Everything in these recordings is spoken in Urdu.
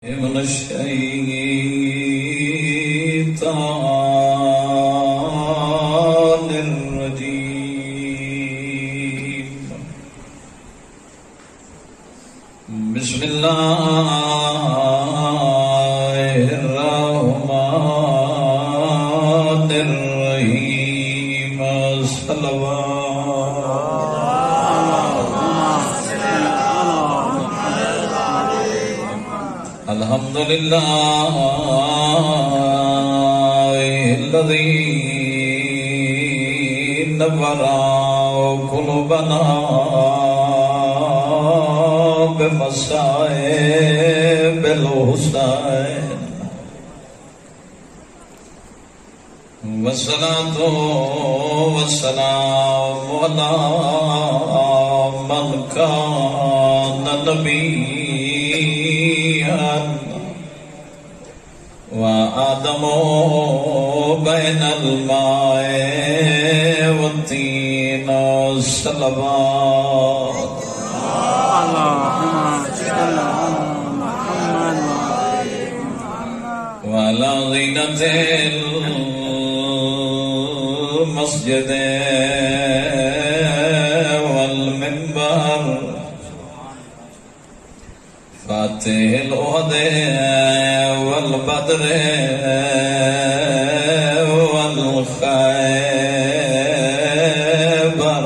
من الشيطان الرجيم. بسم الله الرحمن الرحيم. صلوات الحمد لله الذي نور قلوبنا بمصائب الحسين، والصلاة والسلام على من كان نبيا وآدم بين الماء والطين. صلوات وعلى زينة المسجد والمنبر، فاتح الأحد والبدر والخيبر،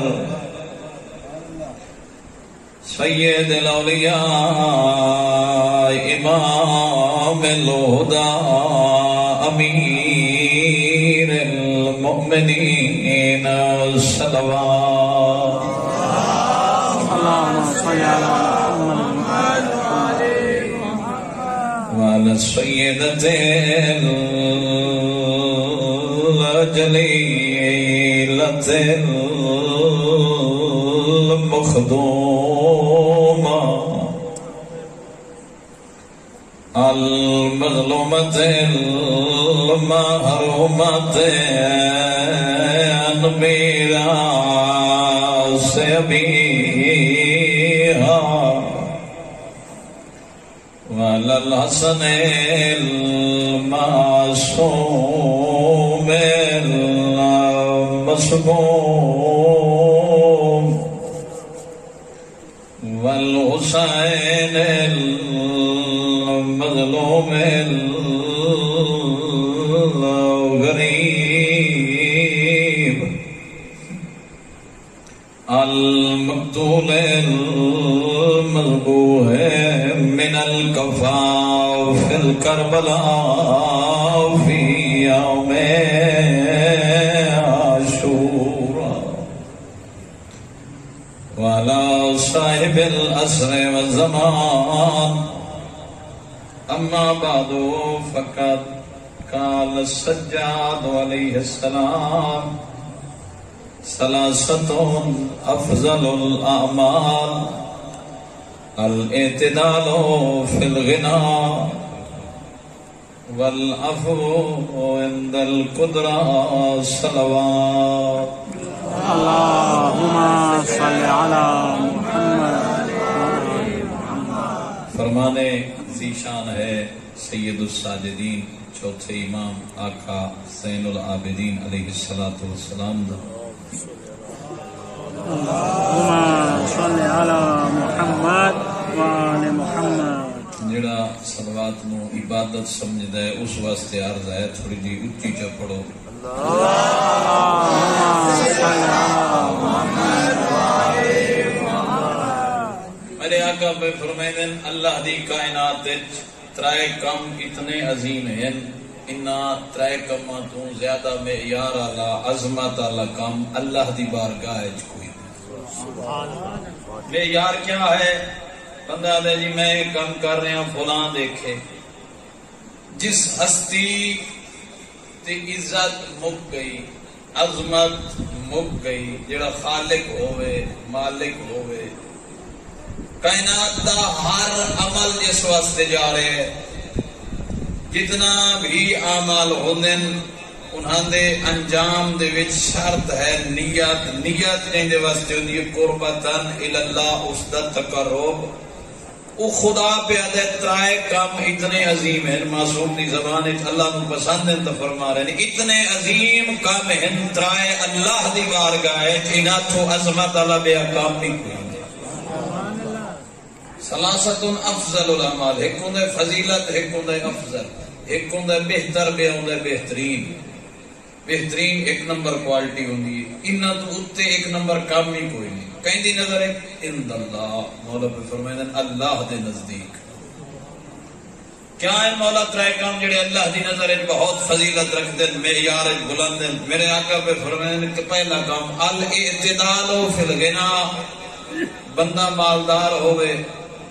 سيد الأولياء إمام الهدى أمير المؤمنين. صلوات اللهم صل على محمد وعلى السيدة الجليلة المخدومة المظلومة المحرومة عن ميراث أبيها، وعلى الحسن المعصوم المصموم، والحسين المظلوم الغريب، المقتول المذبوح من الكفاف في الكربلاء في يوم عاشوراء، وعلى صاحب العصر والزمان. أما بعد، فقد قال السجاد عليه السلام: ثلاثة أفضل الأعمال الاعتدال في الغنى، والعفو عند القدرة. صلوات اللهم صل على محمد. فرمانے ذیشان ہے سید الساجدین چوتھے امام آقا زین العابدین علیہ الصلوۃ والسلام دا. اللهم صل على محمد وآل محمد. جڑا صلوات نو عبادت سمجھدا ہے اس واسطے عرض ہے تھوڑی جی اچھی چا پڑھو. اللهم صل على محمد وآل محمد. میرے آقا پہ فرمائیں اللہ دی کائنات وچ ترائے کم اتنے عظیم ہیں، انہاں ترائے کماں تو زیادہ معیار والا عظمت والا کام اللہ دی بارگاہ وچ کوئی نہیں. معیار کیا ہے؟ بندہ دے جی میں کام کر رہا ہوں فلاں دیکھے، جس ہستی تے عزت مک گئی، عظمت مک گئی، جڑا خالق ہوئے مالک ہوئے، کائنات دا ہر عمل اس واسطے جا رہے ہیں، جتنا بھی اعمال ہوندے انہاں دے انجام دے وچ شرط ہے نیت. نیت جن دے واسطے ہوندی ہے قربتن الی اللہ، اس دا تقرب، او خدا پہ ادے ترائے کام اتنے عظیم ہیں، معصوم دی زبان اللہ کو پسند ہیں تو فرما رہے ہیں اتنے عظیم کام ہیں ترائے اللہ دی بارگاہ انہاں تو عظمت اللہ بے کام نہیں کوئی۔ ثلاثۃ افضل الاعمال، ایک ہوندا فضیلت، ایک ہوندا افضل، ایک ہوندا بہتر، بے ہوندا بہترین۔ بہترین ایک نمبر کوالٹی ہوندی ہے، انہاں تو اتے ایک نمبر کام ہی کوئی نہیں۔ کہیں دی نظر ہے عند اللہ، مولا پہ فرمائے اللہ دے نزدیک کیا ہے مولا ترائے کام جڑے اللہ دی نظر ہے بہت فضیلت رکھ دیں، معیار بلند ہیں۔ میرے آقا پہ فرمائے کہ پہلا کام الاعتدال فی الغنا، بندہ مالدار ہوئے،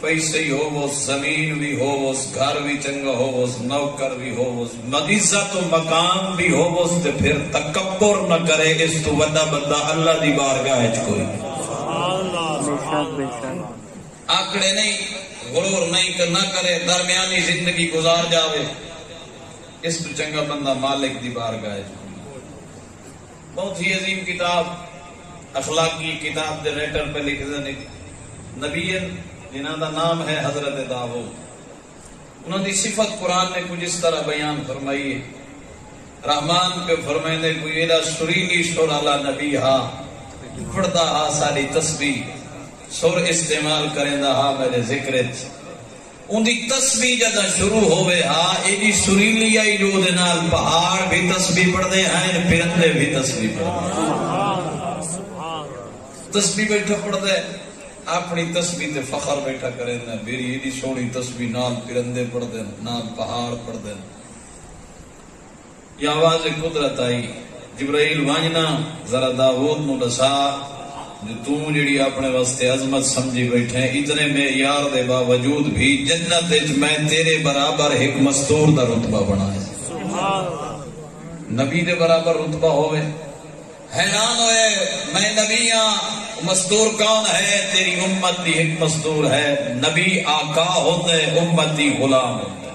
پیسے ہو، وہ زمین بھی ہو، وہ گھر بھی چنگا ہو، وہ نوکر بھی ہو، وہ عزت و مقام بھی ہو، وہ پھر تکبر نہ کرے، اس تو بڑا بندہ اللہ دی بارگاہ وچ کوئی نہیں۔ آکڑے نہیں، غرور نہیں کہ نہ کرے، درمیانی زندگی گزار جاوے، اس تو چنگا بندہ مالک دی بارگاہ وچ۔ بہت ہی عظیم کتاب، اخلاقی کتاب دے ریٹر پہ لکھ دے نبی جنہاں دا نام ہے حضرت داؤد، انہوں دی صفت قرآن نے کچھ اس طرح بیان فرمائی ہے۔ رحمان پہ فرمائے کوئی ایدہ سریلی شور علا نبی ہا، پڑھتا ہا ساری تسبیح، سر استعمال کرندہ ہا میرے ذکرت، ان دی تسبیح جدہ شروع ہوئے ہا، ایدی سریلی آئی جو دنال پہاڑ بھی تسبیح پڑھ دے ہیں، پرندے بھی تسبیح پڑھ دے، تسبیح بیٹھا پڑھ دے، اپنی تسبیح تے فخر بیٹھا کریں نا، میری ایڈی سونی تسبیح، نال پرندے پڑھ دیں، نال پہاڑ پڑھ دیں۔ یہ آواز قدرت آئی، جبرائیل وانجنا ذرا داؤد نو دسا جو تم جڑی اپنے واسطے عظمت سمجھی بیٹھے اتنے معیار دے باوجود بھی جنت وچ میں تیرے برابر ایک مستور دا رتبہ بنایا، نبی دے برابر رتبہ ہوئے۔ حیران ہوئے میں نبی ہاں، مستور کون ہے؟ تیری امت دی ایک مستور ہے۔ نبی آقا ہوتا ہے، امتی غلام ہوتا ہے۔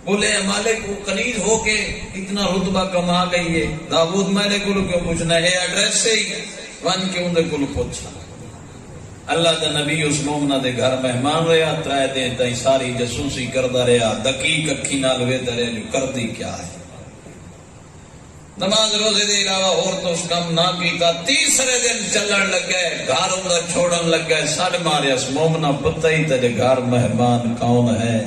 بولے مالک وہ قنیز ہو کے اتنا رتبہ کما گئی ہے، داؤد میں کو کیوں پوچھنا ہے؟ ایڈریس سے ہی ون کے اندر کو پوچھا۔ اللہ دا نبی اس مومنہ دے گھر مہمان رہا، ترائے دے تائی ساری جسوسی کردہ رہا، دقیق اکھی نال ویدہ رہا جو کردی کیا ہے، نماز روزے دے علاوہ اور تو اس کام نہ کیتا۔ تیسرے دن چلن لگ گئے، گھروں دا چھوڑن لگ گئے، ساڑھ مارے اس مومنہ پتہ ہی تجھے گھر مہمان کون ہے؟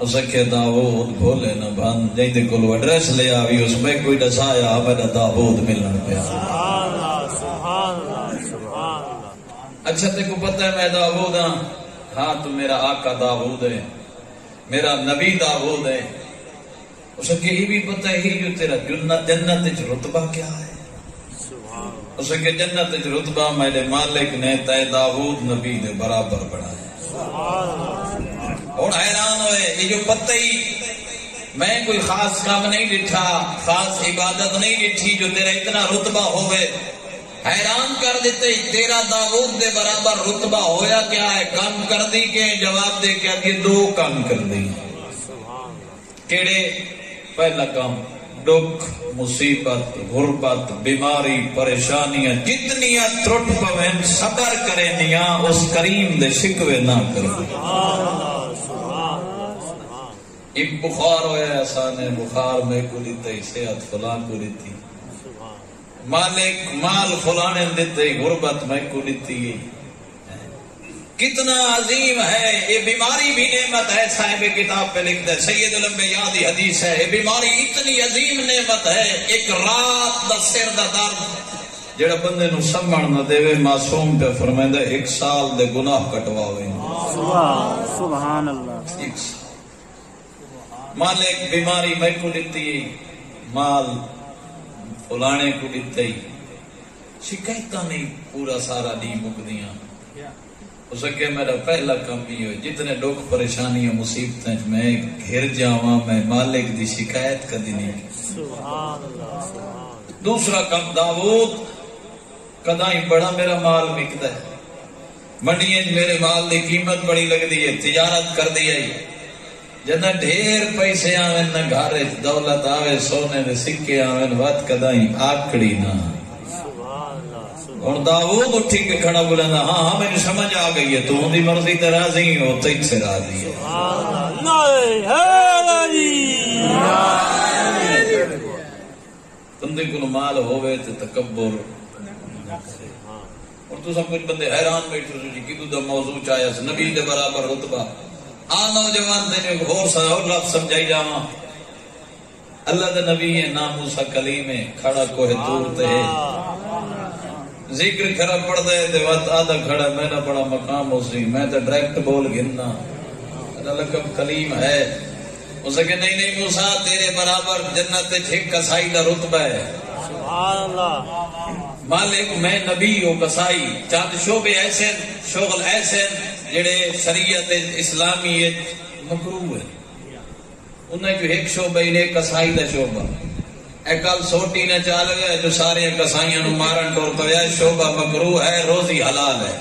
اس کے داؤد بھولے نہ بھان، جائیں دے کلو ایڈریس لے آوی، اس میں کوئی ڈسایا میرا داؤد ملن پہ۔ اچھا تے کو پتہ ہے میں داؤد ہاں؟ ہاں تو میرا آقا داؤد ہے، میرا نبی داؤد ہے۔ اس کے ہی بھی پتہ ہی جو تیرا جنت وچ رتبہ کیا ہے۔ اس کے جنت وچ رتبہ میرے مالک نے تے داؤد نبی دے برابر بڑھایا۔ اور حیران ہوئے یہ جو پتہ ہی میں کوئی خاص کام نہیں ڈٹھا، خاص عبادت نہیں ڈٹھی جو تیرا اتنا رتبہ ہوئے، حیران کر دیتے تیرا داؤد دے برابر رتبہ ہویا کیا ہے؟ کام کر دی کے جواب دے کیا کہ دو کام کر دی۔ کیڑے؟ پہلا کام دکھ، مصیبت، غربت، بیماری، پریشانیاں جتنیاں ترٹ پویں صبر کرے نیاں اس کریم دے شکوے نہ کرے۔ ایک بخار ہویا آسانے، بخار میں کو لیتے صحت فلان کو لیتی، مالک مال فلانے دیتے، غربت میں کو لیتی۔ کتنا عظیم ہے یہ بیماری بھی نعمت ہے۔ صاحب کتاب پہ لکھتا ہے سید الانبیاء دی حدیث ہے، یہ بیماری اتنی عظیم نعمت ہے، ایک رات دا سر دا درد جڑا بندے نو سمجھ نہ دے، معصوم پہ فرمائندا ایک سال دے گناہ کٹواوے۔ سبحان اللہ۔ ایک سال مالک بیماری میں کو دیتی، مال فلانے کو دیتی، شکایتاں نہیں پورا سارا نہیں مکدیاں۔ اس کے میرا پہلا کام یہ ہوئے جتنے لوگ پریشانیاں مصیبتیں میں گھر جاواں میں مالک دی شکایت کدی نہیں کی۔ دوسرا کام داؤد کدائی بڑا میرا مال بکتا ہے، منڈیاں میرے مال دی قیمت بڑی لگ دی ہے، تجارت کر دی ہے، جنہ ڈھیر پیسے آویں نہ گھارے دولت آوے، سونے دے سکے آویں، وقت کدائی آکڑی نہ ہوں داؤد اٹھی کے کھڑا بولا ہاں ہاں مجھے سمجھ آ گئی ہے تو ان کی مرضی تے راضی ہو تو سے راضی ہے. بندے کو مال ہوئے تو تکبر اور تو سب کچھ بندے حیران بیٹھے جی کدو دا موضوع چاہیا نبی دے برابر رتبہ آ نوجوان تین ہور سا اور لفظ سمجھائی جاواں اللہ دے نبی ہے نام موسیٰ کلیم ہے کھڑا کوہ طور تے ہے ذکر کھڑا پڑھ دے تے وقت آدھا کھڑا میں نہ بڑا مقام ہو سی میں تو ڈائریکٹ بول گھننا لقب کلیم ہے اسے کہ نہیں موسیٰ تیرے برابر جنت جھک کسائی دا رتبہ ہے. سبحان اللہ. مالک میں نبی ہو کسائی چاند شعبے ایسے شغل ایسے جڑے شریعت اسلامی مکروہ ہے انہیں جو ایک شعبہ انہیں کسائی دا شعبہ اے کل سوٹی نے چال گئے جو سارے کسائیاں نو مارن ٹور تو یہ شعبہ مکروہ ہے روزی حلال ہے.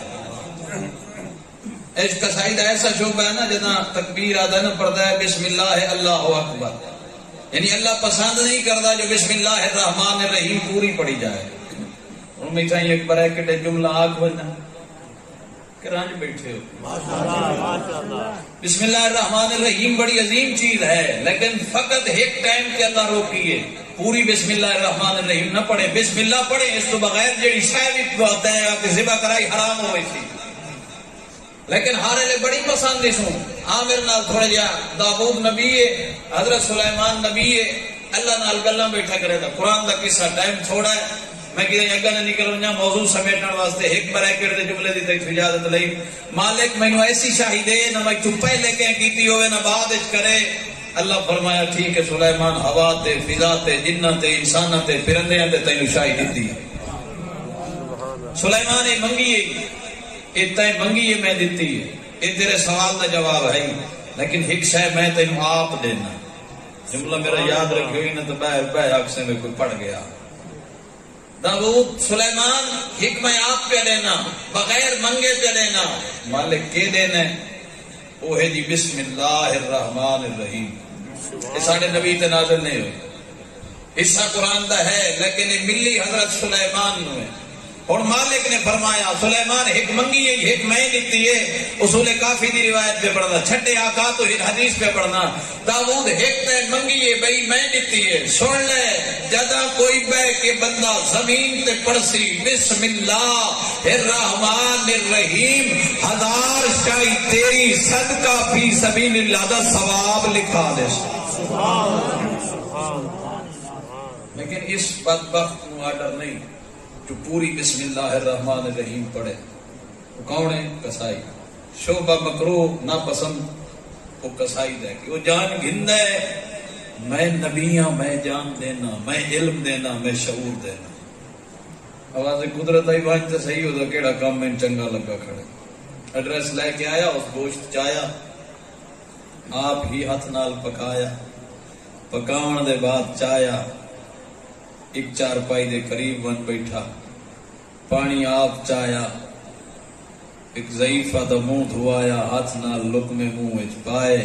اس کسائی دا ایسا شعبہ ہے نا جنا تکبیر آدھا نہ پڑھتا ہے بسم اللہ اللہ اکبر یعنی اللہ پسند نہیں کرتا جو بسم اللہ الرحمن الرحیم پوری پڑھی جائے. میں چاہیے ایک بریکٹ جملہ آگ بنا کرانج بیٹھے ہو بسم اللہ الرحمن الرحیم بڑی عظیم چیز ہے لیکن فقط ایک ٹائم کے اللہ روکیے پوری بسم اللہ الرحمن الرحیم نہ پڑھے بسم اللہ پڑھے اس تو بغیر جڑی شاید ہوتا ہے آپ ذبح کرائی حرام ہوئی تھی لیکن ہارے لے بڑی پسند اس ہوں عامر نال تھوڑے جا داؤد نبی ہے حضرت سلیمان نبی ہے اللہ نال گلاں بیٹھا کرے تھا قرآن دا قصہ ٹائم تھوڑا ہے میں کہیں اگا نہ نکل رہا موضوع سمیٹن واسطے ایک بریکٹ دے جملے دی تے اجازت لئی مالک مینوں ایسی شاہی دے نہ میں تو پہلے کہ کیتی ہوے نہ بعد وچ کرے. اللہ فرمایا ٹھیک ہے سلیمان ہوا تے فضا تے جنات تے انساناں تے پرندیاں تے تینوں شاہی دتی سلیمان نے منگی اے تے منگی اے میں دتی اے تیرے سوال دا جواب ہے لیکن ایک شے میں تینوں آپ دینا جملہ میرا یاد رکھیو نہ تو باہر اکثر میں کوئی پڑ گیا. داؤد سلیمان حکمہ آپ پہ دینا بغیر منگے پہ دینا مالک کے دینا وہ ہے جی بسم اللہ الرحمن الرحیم. یہ ساڑھے نبی تے نازل نہیں ہوئی حصہ قرآن دا ہے لیکن یہ ملی حضرت سلیمان نے اور مالک نے فرمایا سلیمان ایک منگی ہے ایک میں دیتی ہے اصول کافی دی روایت پہ پڑھنا چھٹے آقا تو حدیث پہ پڑھنا داؤد ایک تے منگی ہے بھئی میں دیتی ہے سن لے جدا کوئی بے کے بندہ زمین تے پڑسی بسم اللہ الرحمن الرحیم 1000 شاہی تیری صدقہ فی سبیل اللہ دا ثواب لکھا دے. لیکن اس بدبخت کو آرڈر نہیں جو پوری بسم اللہ الرحمن الرحیم پڑھے وہ کون ہے کسائی شعبہ مکروہ ناپسند وہ کسائی دے کہ وہ جان گھندا ہے میں نبیاں میں جان دینا میں علم دینا میں شعور دینا. آواز قدرت آئی بات تو صحیح ہوتا کیڑا کام میں چنگا لگا کھڑے ایڈریس لے کے آیا اس گوشت چایا آپ ہی ہاتھ نال پکایا پکاون دے بعد چایا ایک چارپائی دے قریب بن بیٹھا پانی آپ چایا ایک ضعیفہ دا منہ دھوایا ہاتھ نال لقمے منہ وچ پائے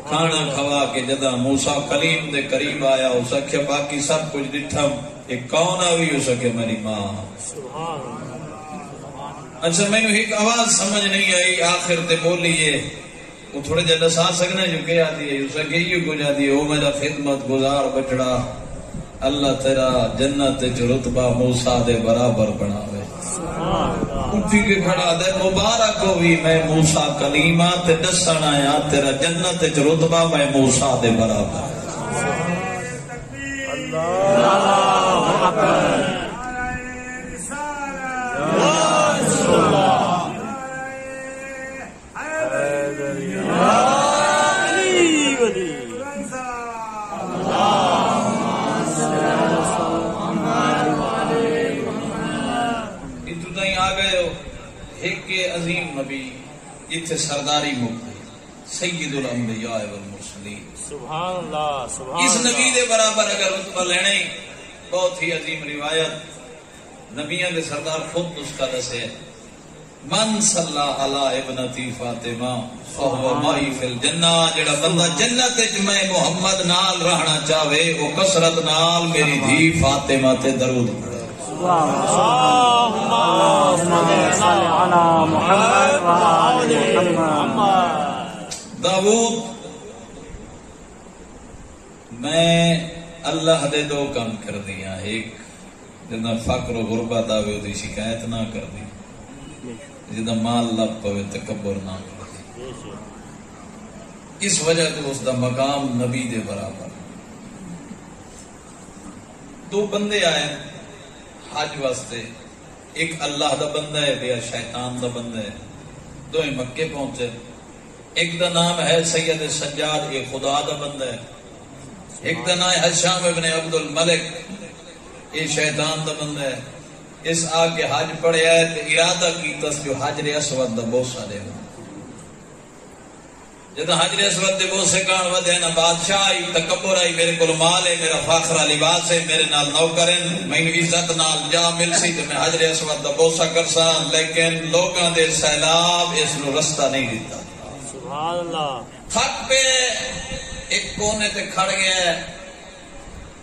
کھانا کھوا کے جدا موسیٰ کلیم دے قریب آیا ہو سکے باقی سب کچھ ڈٹھم ایک کون آوی ہو سکے میری ماں. اچھا میں نے ایک آواز سمجھ نہیں آئی آخر تے بولیے وہ تھوڑے جنہ سا سکنا جو کہ آتی ہے اسے کہیو کو جاتی ہے او میرا خدمت گزار بچڑا اللہ تیرا جنت جو رتبہ موسیٰ دے برابر بناوے. اٹھی کے کھڑا دے مبارک ہوئی میں موسیٰ کلیمہ تے دسن آیا تیرا جنت جو رتبہ میں موسیٰ دے برابر. اللہ اکبر عظیم نبی جتھے سرداری مکتی سید الانبیاء والمرسلین سبحان اللہ سبحان اس نبی دے برابر اگر رتبہ لینے بہت ہی عظیم روایت نبیوں دے سردار خود اس کا دسے من صلی علی ابنتی فاطمہ فہو مائی فی الجنہ جڑا بندہ جنت وچ میں محمد نال رہنا چاہے وہ کثرت نال میری دھی فاطمہ تے درود پڑھے. داؤد میں اللہ دے دو کام کر دیا، ایک جدا فقر و غربت آوے دی شکایت نہ کر دی، جدا مال لب پوے تکبر نہ کر دی، اس وجہ تو اس دا مقام نبی دے برابر۔ دو بندے آئے حج واسطے، ایک اللہ دا بندہ ہے، دیا شیطان دا بندہ ہے، دو مکے پہنچے۔ ایک دا نام ہے سید سجاد، یہ خدا دا بندہ ہے، ایک دا نام ہے حشام ابن عبد الملک، یہ شیطان دا بندہ ہے۔ اس آ کے حج پڑے آئے تو ارادہ کیتا جو حجر اسود دا بوسہ دے گا، جدہ حجر اسود دے بوسے کان ودے نا بادشاہ آئی، تکبر آئی، میرے کل مال ہے، میرا فاخرہ لباس ہے، میرے نال نوکرن، میں عزت نال جا مل سی تو میں حجر اسود دا بوسہ کرسا، لیکن لوگاں دے سیلاب اس نو رستہ نہیں دیتا۔ سبحان اللہ۔ تھک پہ ایک کونے تے کھڑ گیا ہے،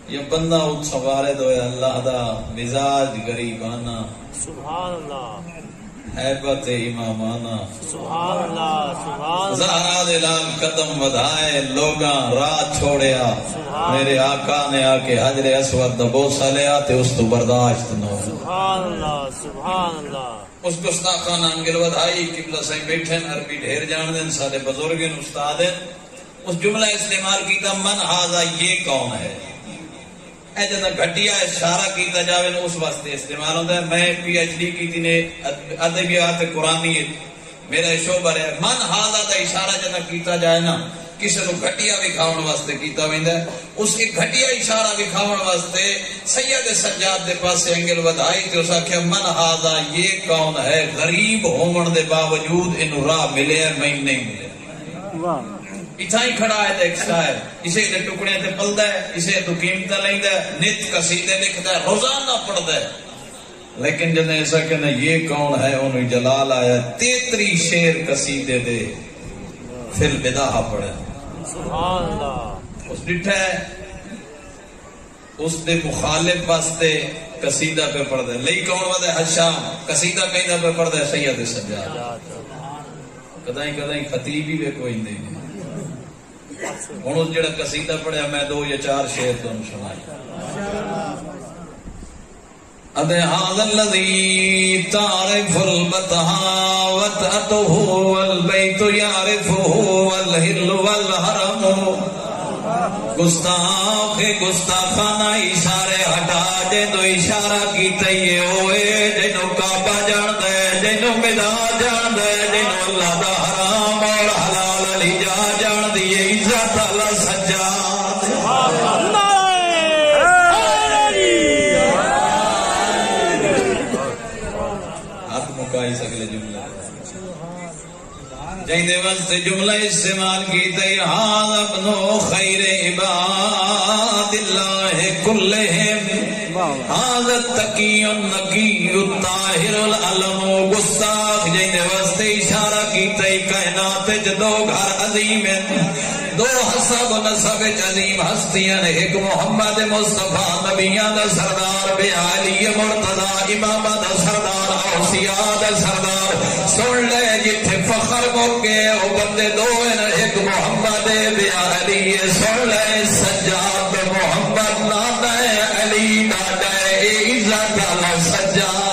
یہ بندہ اٹھ سوارے دو اللہ دا مزاج غریبانہ، سبحان اللہ، حیبت امامانہ، سبحان اللہ، سبحان اللہ، زہرا دے لال قدم ودھائے، لوگاں راہ چھوڑیا، میرے آقا نے آ کے حجر اسود دا بوسہ لیا تے اس تو برداشت نہ ہو۔ سبحان اللہ، سبحان اللہ۔ اس گستاخانہ انگل ودھائی، قبلہ سے بیٹھے عربی ڈھیر جان دیں، سارے بزرگن استاد ہیں، اس جملہ استعمال کیتا من ہاذا، یہ کون ہے؟ اے جدہ گھٹیا اشارہ کیتا جاوے اس واسطے استعمال ہوتا ہے۔ میں پی ایچ ڈی کی تھی نے ادبیات قرآنی، میرا شعبہ ہے، من ہاذا دا اشارہ جدہ کیتا جائے نا کسی کو گھٹیا وکھاؤن واسطے کیتا ویندا ہے، اس کی گھٹیا اشارہ وکھاؤن واسطے سید سجاد دے پاسے انگل ودھائی تے اس آکھیا من ہاذا، یہ کون ہے؟ غریب ہون دے باوجود انہوں راہ ملے ہے، میں نہیں ملے۔ اتھا ہی کھڑا ہے ایک شاعر، اسے دے ٹکڑے تے پلدا ہے، اسے تو قیمتاں لیندا ہے، نت قصیدے لکھدا ہے، روزانہ پڑھدا ہے، لیکن جب ایسا کہنا یہ کون ہے، انہوں جلال آیا 33 شعر قصیدے دے پھر بداہ پڑھا۔ سبحان اللہ۔ اس ڈٹھا ہے اس دے مخالف واسطے قصیدہ پہ پڑھدا ہے، لئی کون ودا ہے؟ حشام، قصیدہ کہندا پہ پڑھدا ہے سید سجاد۔ کدائیں کدائیں خطیب ہی بھی کوئی نہیں، ہوں اس جڑا قصیدہ پڑھیا میں 2 یا 4 شعر تم سنائی۔ ادے هذا الذي تعرف البطحاء وتأته والبيت يعرفه والهل والحرم، گستاخانہ اشارے ہٹا دے تو اشارہ کی تیے ہوئے، جنہوں کعبہ جان دے، جنہوں مدا جان دے، جنہوں اللہ دا حرام اور حلال علی جان دیے، عزت اللہ سجاد۔ ہاتھ مکائی سکلے جملہ جہاں واسطے جملہ استعمال کی تی، ہاں ابنو خیر عباد اللہ کلہم، ہاں تقی النقی الطاہر العلم گستاخ، جہاں واسطے اشارہ کی تی کائنات دو گھر عظیم ہیں، 2 حسب و نسب عظیم ہستیاں، ایک محمد مصطفیٰ نبیان دا سردار، بے علی مرتضی امام دا سردار، اوصیاء دا سردار۔ سن لے جتھے فخر موکے او بندے 2 ہیں، ایک محمد بے علی، سن لے سجاد محمد نانا ہے، علی نانا ہے، عزت اللہ سجاد۔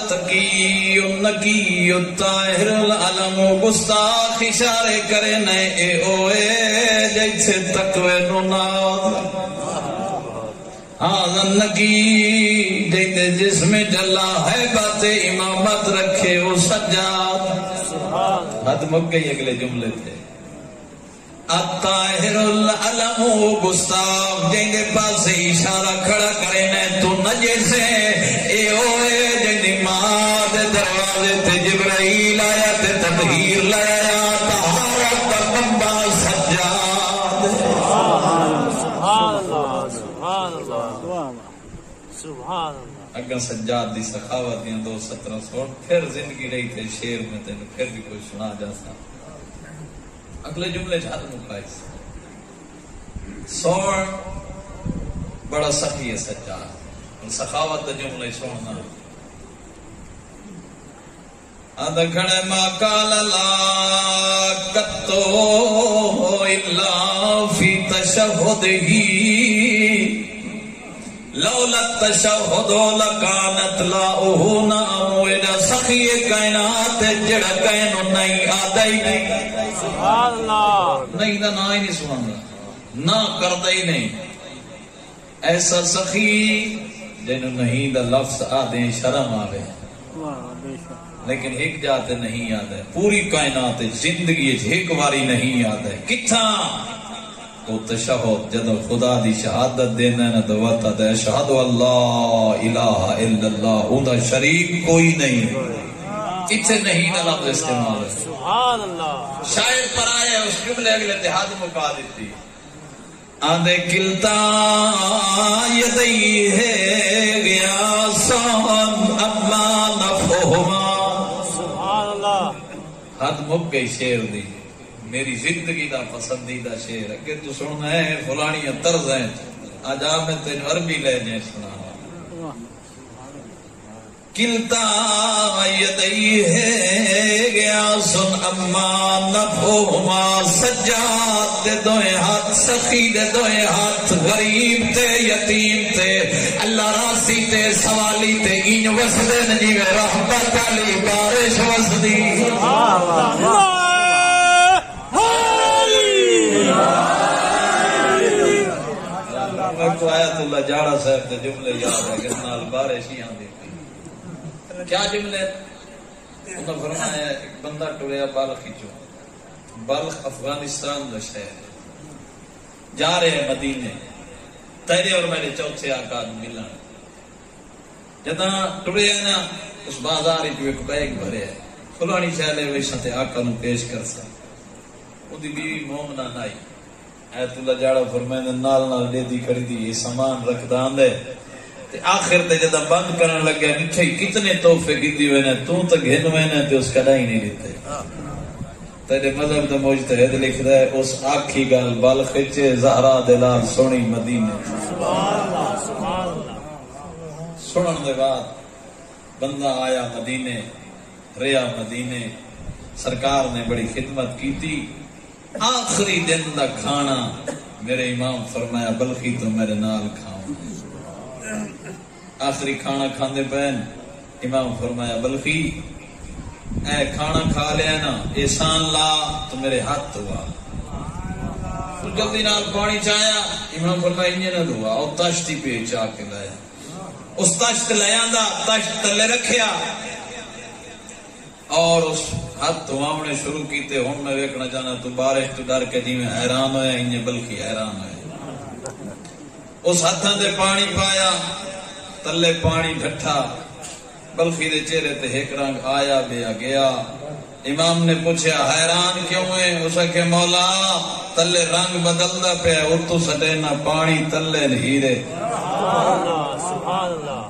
تقی النقی الطاہر العلم گستاخ اشارے کرے نئے اے اوے جیسے تقوی نو ناز، ہاں نقی جیسے جسم جلا ہے بات امامت رکھے وہ سجاد۔ حد مک گئی اگلے جملے تھے، الطاہر العلم گستاخ جیندے پاس اشارہ کھڑا کرے نئے تو نجسے اے اوے جیندی ماں دے دروازے تے جبرائیل آیا تے تطہیر لایا، طہارت دا بندہ سجاد۔ سبحان اللہ، سبحان اللہ، سبحان اللہ۔ اگر سجاد دی سخاوت دیاں 2 17 سوڑ پھر زندگی رہی تھے شیر میں تینوں پھر بھی کوئی سنا جا سا۔ اگلے جملے چھات مکائی سوڑ بڑا سخی ہے سچا سخاوت جملے سوڑنا ادھڑ ما قال لا کتو الا فی تشہدہ لولا التشہد لکانت لاؤہ نام ویڈا سخی کائنات جڑا کائنو نہیں آدائی سبحان اللہ نہیں دا نا ہی نہیں سنانا نا کردہ ہی نہیں ایسا سخی جنہوں نہیں دا لفظ آدھیں شرم آوے لیکن ایک جاتے نہیں یاد ہے پوری کائنات زندگی ایک باری نہیں یاد ہے کتھا وہ تشہد جدو خدا دی شہادت دینا ہے تو وقت ہے اشہد اللہ الہ الا اللہ اندھا شریک کوئی نہیں اتھے نہیں نہ لفظ استعمال ہے سبحان اللہ شاعر پر آیا اس جملے اگلے اتحاد مکا دیتی آدھے کلتا یدئی ہے گیا سان اما نفہما سبحان اللہ حد مک گئی شیر دی میری زندگی دا پسندیدہ شیر ہے کہ تو سننا ہے فلانی طرز ہیں آج آپ میں تین عربی لے جائیں سنا کلتا یدئی ہے گیا سن اما نفہما سجاد دے دوئے ہاتھ سخی دے دوئے ہاتھ غریب تے یتیم تے اللہ راسی تے سوالی تے این وسدے نجیو رحمت علی بارش وسدی کو آیت اللہ جاڑا صاحب تے جملے یاد ہے کہ نال بارش ہی آندی کیا جملے انہوں نے فرمایا ایک بندہ ٹریا بلخ چو بلخ افغانستان دا شہر جا رہے ہیں مدینے تیرے اور میرے چوتھے آقا ملن جدہ ٹریا نا اس بازار جو ایک بیگ بھرے ہے فلانی چہلے ویسا تے آقا نو پیش کر سا وہ دی بیوی مومنہ نائی ایت اللہ جاڑا فرمائے نال دے دی کری دی یہ سامان رکھ دان دے آخر تے جدہ بند کرنے لگیا نٹھے کتنے تحفے کیتی ہوئے نے تو تک گھن ہوئے نے تے اس کڑا ہی نہیں لیتے تیرے مذہب دا مجتہد لکھ رہا ہے اس آکھی گل بال خچے زہرا دلال سونی مدینے سبحان اللہ سبحان اللہ سنن دے بعد بندہ آیا مدینے ریا مدینے سرکار نے بڑی خدمت کی تھی آخری دن دا کھانا میرے امام فرمایا بلخی تو میرے نال کھاؤں آخری کھانا کھاندے پہن امام فرمایا بلخی اے کھانا کھا لیا نا احسان لا تو میرے ہاتھ ہوا تو جلدی نال پانی چایا امام فرمایا انجھے نہ دھوا اور تشتی پہ چاہ کے لایا اس تشت لیا دا تشت تلے رکھیا اور اس ہاتھ دھواونے شروع کیتے ہوں میں ویکھنا چاہنا تو بارش تو ڈر کے جی میں حیران ہویا انجھے بلخی حیران ہویا اس ہاتھاں دے پانی پایا تلے پانی ڈھٹھا بلخی دے چہرے تے ایک رنگ آیا بیا گیا امام نے پوچھا حیران کیوں ہے اس کے مولا تلے رنگ بدلدا پیا اتو سٹینا پانی تلے ہیرے سبحان اللہ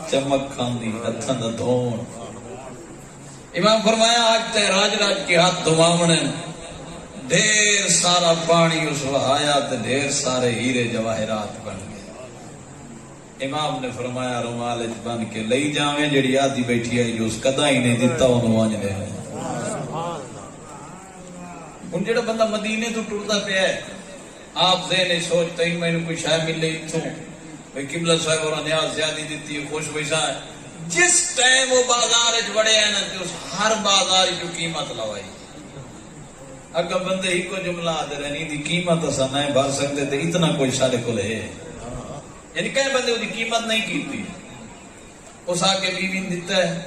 چمک کھاندی ہتھاں دا دھون امام فرمایا آج تے راج راج کے ہاتھ دھواونے ڈھیر سارا پانی اس وہایا تے ڈھیر سارے ہیرے جواہرات بن گئے امام نے فرمایا رومال بن کے لئی جاویں جڑی آدھی بیٹھی ہے جو اس قدا ہی نہیں دیتا انہوں وانجنے ہیں ان جڑا بندہ مدینے تو ٹردا پیا ہے آپ ذہن سوچتا ہی میں نے کوئی شاہ ملے اتھوں بھئی قبلہ صاحب اور نیاز زیادی دیتی ہے خوش ویسا ہے جس ٹائم وہ بازار اچ بڑے ہیں نا تو اس ہر بازار جو قیمت لوائی اگر بندے ہی کو جملہ آدھے رہنی دی قیمت اسا نہیں بھر سکتے تھے اتنا کوئی سارے کو لے یعنی کئی بندے وہ قیمت نہیں کی تھی اس آگے بیوی دیتا ہے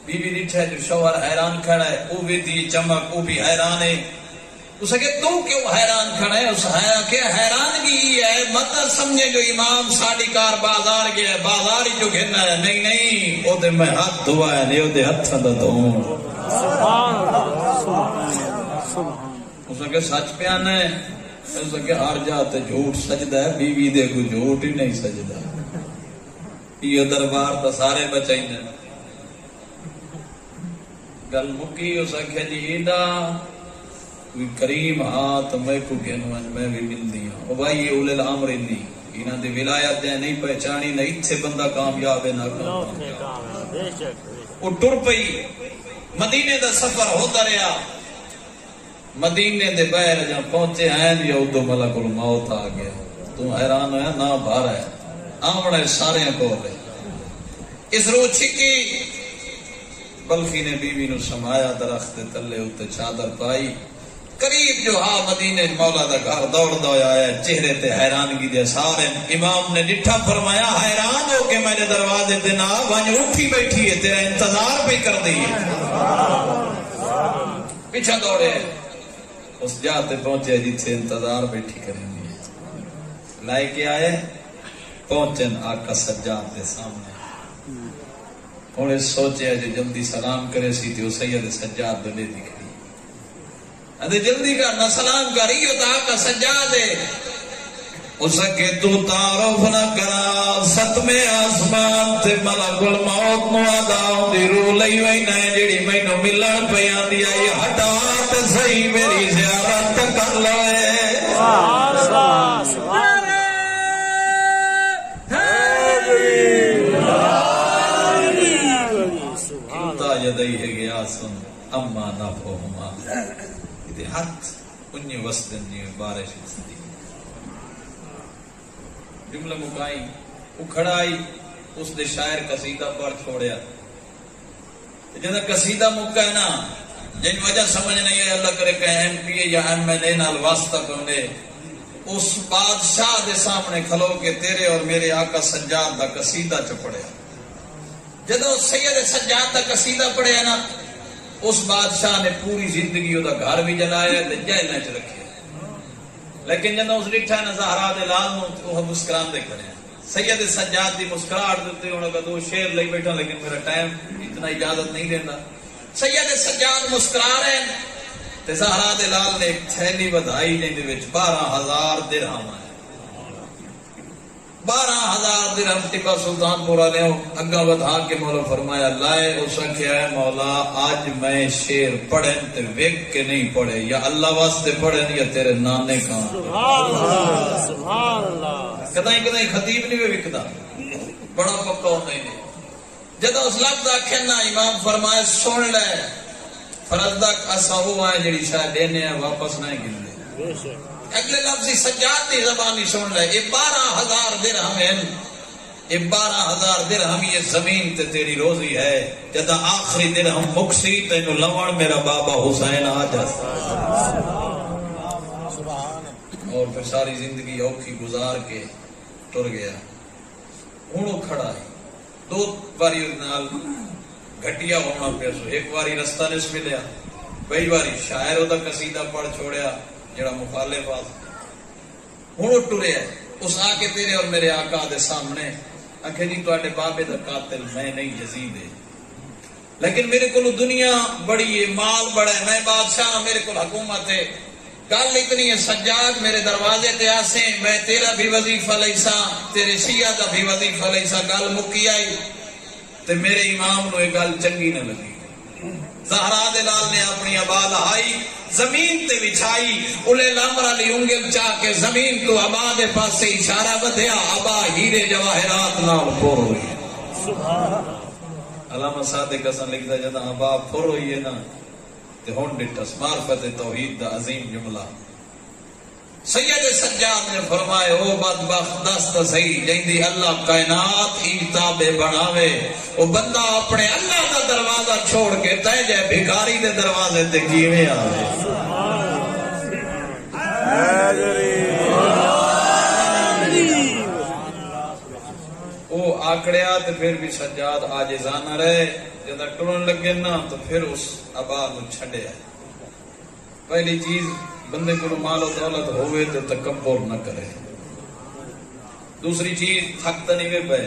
بیوی دیتا ہے جو شوہر حیران کھڑا ہے وہ بھی دی چمک وہ بھی حیران ہے اس آگے تو کیوں حیران کھڑا ہے اس کے حیرانگی ہے مت سمجھے جو امام ساڑی کار بازار گیا ہے بازار ہی جو گھرنا ہے نہیں نہیں وہ دے میں ہاتھ دھوا ہے نہیں وہ دے ہاتھ دا دھون سبحان اللہ اس آگے سچ پیانا ہے اس کے ہر جاتے جھوٹ سجدہ ہے بیوی دے کوئی جھوٹ ہی نہیں سجدہ یہ دربار تو سارے بچائیں گل مکی اس کے جی ایڈا کوئی کریم تو میں کو کہنو میں بھی ملدی ہوں او بھائی یہ اولل امر نہیں انہاں دی ولایت ہے نہیں پہچانی نہ اتھے بندہ کامیاب ہے نہ کامیاب وہ ٹر پئی مدینے دا سفر ہوتا رہا مدینے دے باہر جہاں پہنچے ہیں یا ادو ملک الموت آ گیا تو حیران ہویا نہ بھارا ہے آمڑے سارے کو لے اس رو چھکی بلخی نے بیوی نو سمایا درخت تلے اتے چادر پائی قریب جو ہاں مدینے مولا دا گھر دوڑ دویا ہے چہرے تے حیرانگی دے سارے امام نے ڈٹھا فرمایا حیران ہو کہ میرے دروازے تے نہ وہاں اٹھی بیٹھی ہے تیرا انتظار بھی کر دی ہے پیچھا دوڑے اس جاتے پہنچے جیسے انتظار بیٹھی کریں گے لائے کے آئے پہنچن آقا سجاد دے سامنے انہیں سوچے جو جلدی سلام کرے سی تھی وہ سید سجاد دلے دکھئی ادھے جلدی کا نہ سلام کری ہو تا آقا سجاد ہے اس کے تو تعارف نہ کرا ستمے آسمان تے ملک الموت نو آداؤں دی رو لئی وئی نائے جیڑی میں نو ملن پیان دیا یہ ہٹا تے صحیح میری زیارت کر لوے کلتا یدئی ہے گیا سن اما نفہما یہ ہاتھ انہی وسطن جی میں بارش دی جملہ مکائی اکھڑائی اس دے شاعر قصیدہ پر چھوڑیا جنہا قصیدہ مکہ ہے نا جن وجہ سمجھ نہیں ہے اللہ کرے کہ ایم پی اے یا ایم ایل اے نال واسطہ کرنے اس بادشاہ دے سامنے کھلو کہ تیرے اور میرے آقا سجاد دا قصیدہ چپڑیا جدو سید سجاد دا قصیدہ پڑھیا نا اس بادشاہ نے پوری زندگی دا گھر بھی جلایا تے جیل وچ رکھیا لیکن جنہوں اس ڈٹھا نا زہرا دے لال نو وہ مسکران دے کرے سید سجاد دی مسکراہٹ دیتے انہوں کا دو شعر لئی بیٹھا لیکن میرا ٹائم اتنا اجازت نہیں دینا سید سجاد مسکرا رہے ہیں تے زہرا دے لال نے ایک تھیلی بدھائی نے دے وچ 12,000 درہم ہے 12,000 درہم ٹپا سلطان پورا نے اگا بدھا کے مولا فرمایا لائے اس کیا ہے مولا آج میں شعر پڑھیں تے ویک کے نہیں پڑھے یا اللہ واسطے پڑھیں یا تیرے نانے کا سبحان اللہ کدائیں کدائیں خطیب نہیں ہوئے وکدا بڑا پکا ہوتا ہی نہیں جدہ اس لفظ آکھیں نا امام فرمائے سن لے فرزدک ایسا ہوا ہے جڑی شاید دینے ہیں واپس نہیں گلے اگلے لفظی سجاد دی زبانی سن لے یہ 12,000 درہم ہیں یہ 12,000 درہم یہ زمین تے تیری روزی ہے جدہ آخری درہم مکسی تینو لوڑ میرا بابا حسین آ جاتا اور پھر ساری زندگی اوکھی گزار کے ٹر گیا ہونو کھڑا ہے 2 باری نال گھٹیا ہونا پیسو ایک باری رستہ نس ملیا بئی باری شاعر دا قصیدہ پڑھ چھوڑیا جڑا مخالف ہونو ٹرے ہے اس آ کے تیرے اور میرے آقا دے سامنے آنکھیں جی تو آٹے بابے دا قاتل میں نہیں یزید ہے لیکن میرے کو دنیا بڑی ہے مال بڑا ہے میں بادشاہ میرے کو حکومت ہے گل اتنی ہے سجاد میرے دروازے تے آسے میں تیرا بھی وظیفہ لیسا تیرے شیعہ دا بھی وظیفہ لیسا گل مکی آئی تے میرے امام نو ایک گل چنگی نہ لگی زہرا دے لال نے اپنی ابا لہائی زمین تے بچھائی اولے لامر علی انگل چاہ کے زمین تو ابا دے پاس سے اشارہ بدھیا ابا ہیرے جواہرات نال پور ہوئی علامہ صادق حسن لکھتا جدا ابا پور ہوئی ہے نا تے ہون ڈٹس معرفت توحید دا عظیم جملہ سید سجاد نے فرمائے او بدبخت دست صحیح جیندی اللہ کائنات ایتابے بناوے او بندہ اپنے اللہ دا دروازہ چھوڑ کے تے جے بھکاری دے دروازے تے کیویں آوے او آکڑیا تے پھر بھی سجاد عاجزانہ رہے جدا ٹرن لگے نا تو پھر اس ابا نو چھڈیا پہلی چیز بندے کو مال و دولت ہوئے تو تکبر نہ کرے دوسری چیز تھکتا نہیں گئے پہ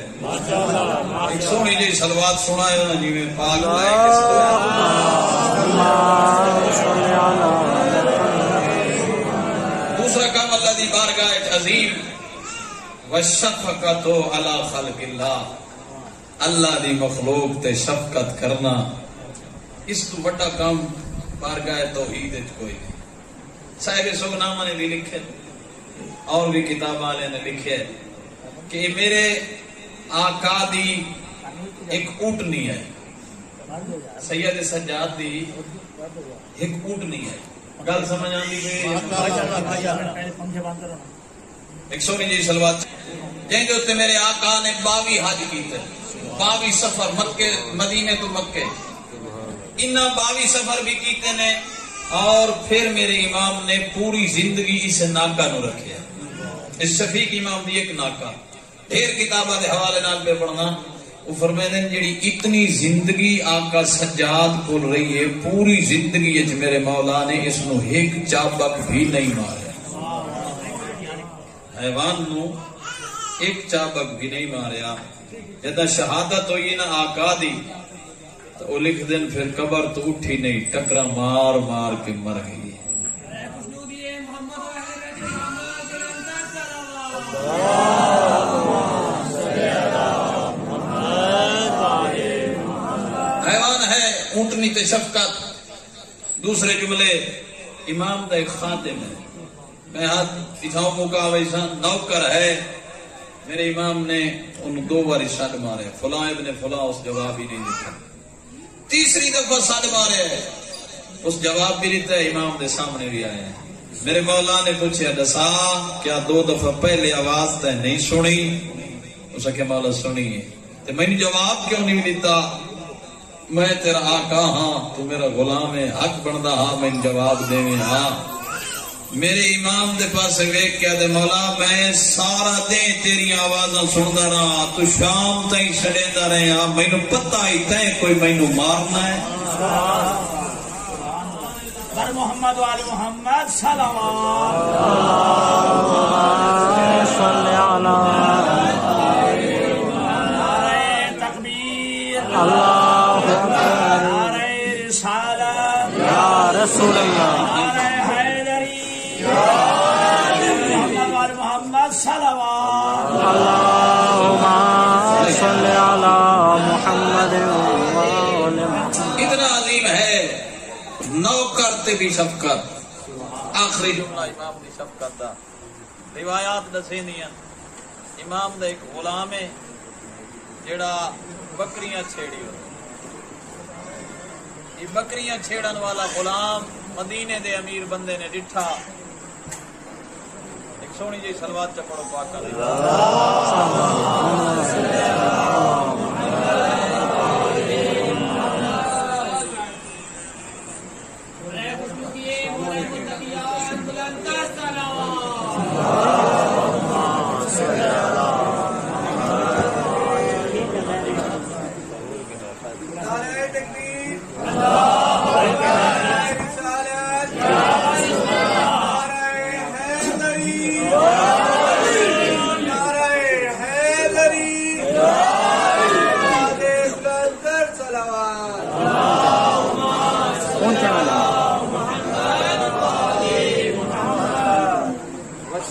ایک سونی جی سلوات سنائے نا جی میں پاک دوسرا کام اللہ دی بارگاہ عظیم وَالشَّفَقَةُ عَلَى خَلْقِ اللَّهِ اللہ دی مخلوق تے شفقت کرنا اس تو بڑا کام بارگاہ توحید کوئی نہیں صاحب سغنامہ نے بھی لکھے اور بھی کتاب والے نے لکھے کہ میرے آقا دی ایک اونٹنی ہے، سید سجاد دی ایک اونٹنی ہے. گل سمجھ آندی ایک سونی جی سلوات جن کے اتنے میرے آقا نے 22 حج کیتے، 22 سفر مکے مدینے تو مکے، انہاں 22 سفر بھی کیتے نے. اور پھر میرے امام نے پوری زندگی اس ناکا نو رکھیا. اس شفیق امام دی ایک ناکا ڈھیر کتاباں دے حوالے نال پہ پڑھنا. وہ فرماتے ہیں جڑی اتنی زندگی آقا سجاد کو رہی ہے، پوری زندگی وچ میرے مولا نے اس نو ایک چابک بھی نہیں ماریا، حیوان نو ایک چابک بھی نہیں ماریا. جدا شہادت ہوئی نا آقا دی تو وہ لکھ دیں پھر قبر تو اٹھی نہیں، ٹکرا مار مار کے مر گئی. حیوان ہے اونٹنی تے شفقت. دوسرے جملے امام دا ایک خادم ہے، میں ہاتھ پچھاؤں موقع ویسا نوکر ہے، میرے امام نے ان 2 بار شد مارے، فلاں ابن فلاں، اس جواب ہی نہیں دیتا. تیسری دفعہ شد مارے، اس جواب بھی دیتا ہے، امام دے سامنے بھی آئے ہیں. میرے مولا نے پوچھا دسا کیا 2 دفعہ پہلے آواز تے نہیں سنی؟ اس نے کہا مولا سنی ہے. تو میں نے جواب کیوں نہیں دیتا؟ میں تیرا آقا ہاں، تو میرا غلام ہے، حق بندا ہاں میں جواب دے ہاں. میرے امام دے پاس ویکھ کے دے مولا میں سارا دن تیری آوازاں سندا رہا، تو شام تائیں چھڑیندا رہا، مینوں پتہ ہی تے کوئی مینوں مارنا ہے. بر محمد و آل محمد صلوات صلی علی نعرہ تکبیر اللہ اکبر، نعرہ رسالت یا رسول اللہ، نعرہ حیدری محمد و آل محمد صلوات اللہم صلی علی محمد و آل محمد. اتنا عظیم ہے نوکر تے بھی شفقت. آخری جملہ امام دی شفقت دا روایات دسیندیاں. امام دا ایک غلام ہے جڑا بکریاں چھیڑی ہو، یہ بکریاں چھیڑن والا غلام مدینے دے امیر بندے نے ڈٹھا. ایک سونی جی سلوات چ پڑھو پاک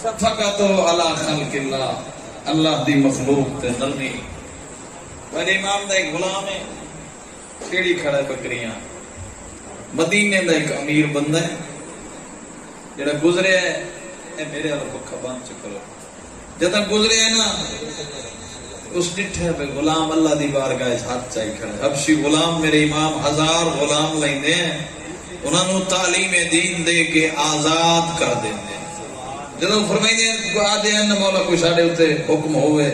شفقت علی خلق اللہ، اللہ دی مخلوق تے نرمی. میرے امام دا ایک غلام ہے چھیڑی کھڑا ہے بکریاں. مدینے دا ایک امیر بندہ ہے جڑا گزرے ہے، اے میرے والا پکا بند چکرو، جدا گزرے ہے نا اس ڈٹھے پہ غلام اللہ دی بارگاہ ہاتھ چاہی کھڑا ہے. حبشی غلام میرے امام 1000 غلام لیندے ہیں، انہاں نو تعلیم دین دے کے آزاد کر دیندے. جدو فرمائی دیں آدھے ہیں مولا کوئی ساڑھے ہوتے حکم ہوئے،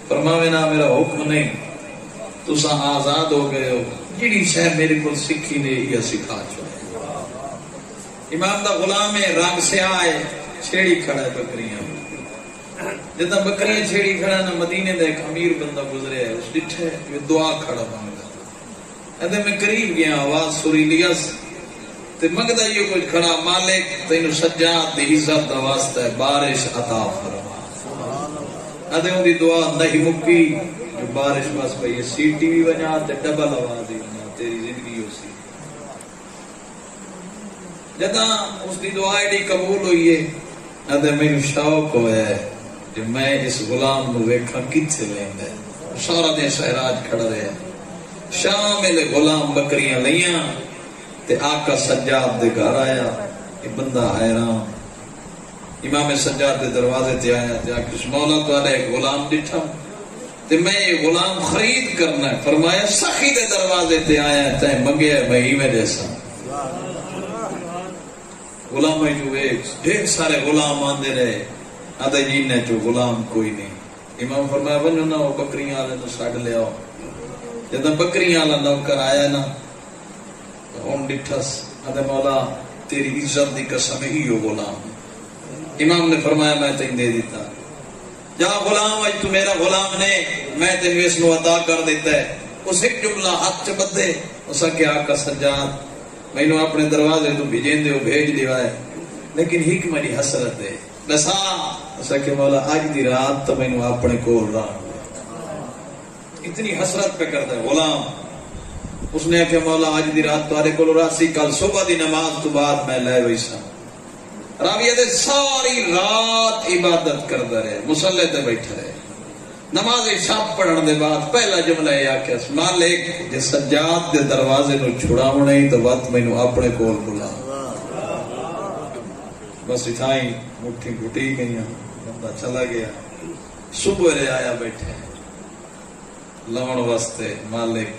فرماوے نا میرا حکم نہیں، تسا آزاد ہو گئے ہو، جڑی شہ میرے کو سکھی نے یہ سکھا چھوڑے. امام دا غلام ہے، رنگ سیاہ ہے، چھیڑی کھڑا ہے بکریاں. جدا بکریاں چھیڑی کھڑا نا مدینے دا ایک امیر بندہ گزرے ہے، اس ڈٹھے یہ دعا کھڑا مانگا. ادھے میں قریب گیا، آواز سوری لیاس تے مگدہ یہ کچھ کھڑا، مالک تینو سجاد دی عزت دا واسطہ ہے، بارش عطا فرما. ادھے ان دی دعا نہیں مکی، جو بارش بس پہ یہ سیٹی بھی بنا تے ڈبل آواز ہی بنا، تیری زندگی ہو سی. جدا اس دی دعا ایڈی قبول ہوئی ہے، ادھے میں شوق ہویا ہے کہ میں اس غلام نو ویکھا کتھے لیندا ہے. سارا دن سہراج کھڑا رہے، شام میں غلام بکریاں لیاں تے آقا سجاد دے گھر آیا. کہ بندہ حیران امام سجاد کے دروازے تے آیا تے آکش مولا تعالی ایک غلام ڈٹھا تے میں یہ غلام خرید کرنا ہے. فرمایا سخی دے دروازے تے آیا تے منگیا میں ہی میں جیسا غلام جو ڈھیر سارے غلام آندے رہے آدھے جی نے جو غلام کوئی نہیں. امام فرمایا ونجو نہ وہ بکریاں والے نو سڈ لیا جب بکریاں والا نوکر آیا نا ہوں ڈٹھس آدھے مولا تیری عزت دی قسم ہی ہو غلام. امام نے فرمایا میں تین دے دیتا جا غلام اج تو میرا غلام نے میں تین اس نو عطا کر دیتا ہے. اس ایک جملہ ہاتھ چ بدے اس کہ آقا سجاد مینو اپنے دروازے تو بھیجیں دے بھیج دیوا ہے لیکن ہک میری حسرت ہے دسا اس کہ مولا اج دی رات تو مینو اپنے کول رہا اتنی حسرت پہ کرتا ہے غلام. اس نے کہ مولا اج دی رات تارے کول راسی کل صبح دی نماز تو بعد میں لے ویسا راویہ دے ساری رات عبادت کرتا رہے مصلے تے بیٹھا رہے نماز شب پڑھن دے بعد پہلا جملہ یہ آکھیا مالک جے سجاد دے دروازے نو چھڑاونا ہی تو وقت مینوں اپنے کول بلا. بس اتھائی مٹھی گھٹی گئیاں بندہ چلا گیا. صبح رے آیا بیٹھے لون واسطے مالک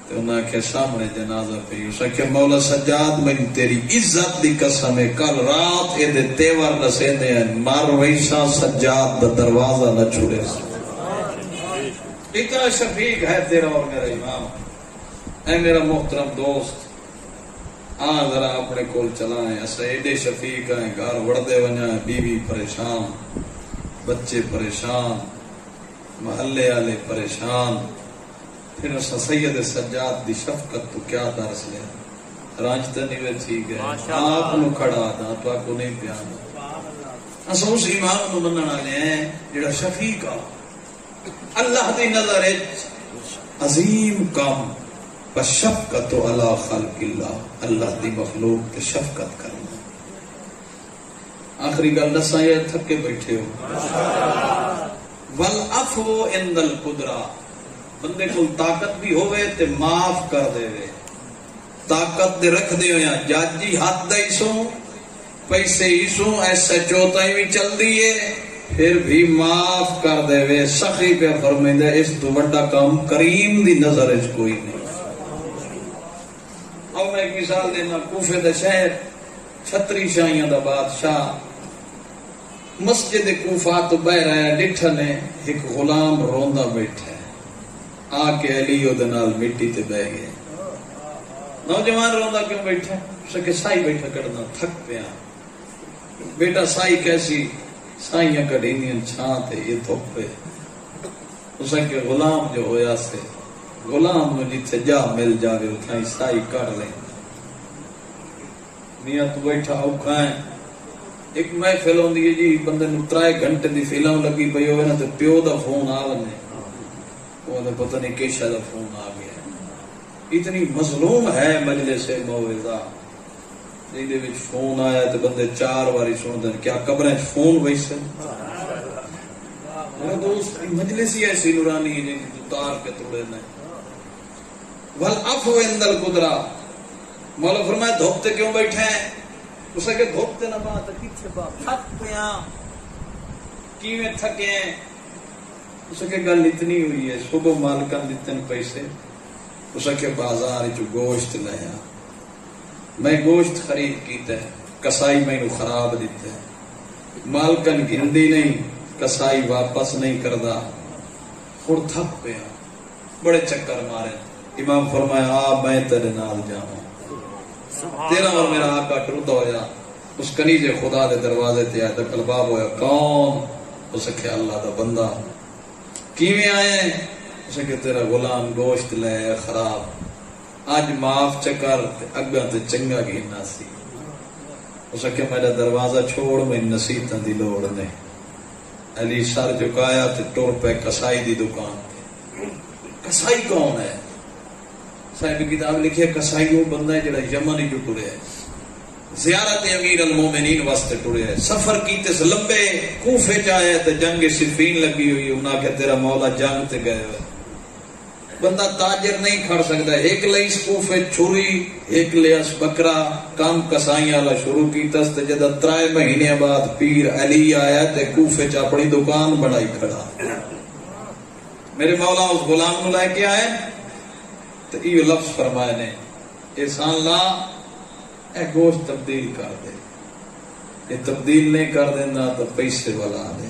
تے انہاں کے سامنے جنازہ پہ اس کہ مولا سجاد میں تیری عزت دی قسم ہے کل رات اے دے تیور نسے دے مار ویسا سجاد دا دروازہ نہ چھوڑے. اتنا شفیق ہے تیرا اور میرا امام. اے میرا محترم دوست ذرا اپنے کول چلائیں اسا ایڈے شفیق ہیں گھر وڑدے ونجا بیوی پریشان بچے پریشان محلے والے پریشان پھر اسا سید سجاد دی شفقت تو کیا درس لیا رانچتا نہیں وے ٹھیک ہے آپ نو کھڑا دا تو آپ کو نہیں پیانا اسا اس امام نو مننا لے ہیں جڑا شفیق آ اللہ دی نظر عظیم کام شفقت علی خلق اللہ دی مخلوق تے شفقت کرنا. آخری گل دساں یہ تھکے بیٹھے ہو والعفو عند القدرہ بندے کو طاقت بھی ہوئے تے معاف کر دے وے طاقت دے رکھ دے ہویا جاجی ہاتھ دائی سو پیسے ہی سو ایسے چوتائی بھی چل دیئے پھر بھی معاف کر دے وے. سخی پہ فرمیندہ اس تو بڑا کام کریم دی نظر اس کوئی نہیں. اور میں ایک مثال دینا کوفے دا شہر چھتری شاہیاں دا بادشاہ مسجد کوفہ تو بہ رہا ہے ڈٹھا نے ایک غلام روندا بیٹھا ہے آ کے علی او دے نال مٹی تے بہ گئے. نوجوان روندا کیوں بیٹھا اس کے سائی بیٹھا کرنا تھک پیا بیٹا سائی کیسی سائیاں کڑیندیاں چھاں تے یہ دھوپ پہ اس کے غلام جو ہویا سے غلام نو جتھے جا مل جاوے اتھائی سائی کر لیں میاں تو بیٹھا اوکھا ہے. ایک محفل ہوندی ہے جی بندے نو 3 گھنٹے دی فلم لگی پئی ہوئے نا تے پیو دا فون آ ونے وہ پتہ نہیں کیشا دا فون آ گیا. اتنی مظلوم ہے مجلس موعظہ جے وچ فون آیا تے بندے 4 واری سن دے کیا قبریں فون ویسے میرا دوست مجلس ہی ایسی نورانی ہے جن کی تار کے توڑے نہیں. والعفو عند القدرہ مولا فرمایا دھوپتے کیوں بیٹھے ہیں اسے کہ دھوپتے نہ بات کتھے بات تھک پیاں کیویں تھکے ہیں اسے کہ گل اتنی ہوئی ہے صبح مالکان دیتن پیسے اسے کہ بازار جو گوشت لیا میں گوشت خرید کیتا ہے کسائی میں نو خراب دیتا ہے مالکان گھندی نہیں کسائی واپس نہیں کردہ اور تھک پیا بڑے چکر مارے. امام فرمایا آپ میں تیرے نال جاؤں تیرا اور میرا آقا ٹرتا ہویا اس کنیج خدا دے دروازے تے آیا دکل باب ہویا کون اسے کہ اللہ دا بندہ کیویں آئے اسے کہ تیرا غلام گوشت لے خراب آج معاف چکر اگا تے چنگا گھینا سی اسے کہ میرا دروازہ چھوڑ میں نصیحتاں دی لوڑ نہیں. علی سر جھکایا تے ٹور پہ کسائی دی دکان تے. کسائی کون ہے صاحب کتاب لکھے کسائی وہ بندہ ہے جڑا یمن جو ٹرے ہے زیارت امیر المومنین واسطے ٹرے ہے سفر کیتے سے لمبے کوفے چاہے تے جنگ صفین لگی ہوئی انہاں کہ تیرا مولا جنگ تے گئے ہوئے بندہ تاجر نہیں کھڑ سکتا. ایک لئیس کوفے چھری ایک لیس بکرا کام کسائیں والا شروع کی تست جدہ 3 مہینے بعد پیر علی آیا تے کوفے چ اپنی دکان بڑائی کھڑا. میرے مولا اس غلام نو لے کے آئے تو یہ لفظ فرمائے نے احسان لا اے گوشت تبدیل کر دے. یہ تبدیل نہیں کر دینا تو پیسے والا دے.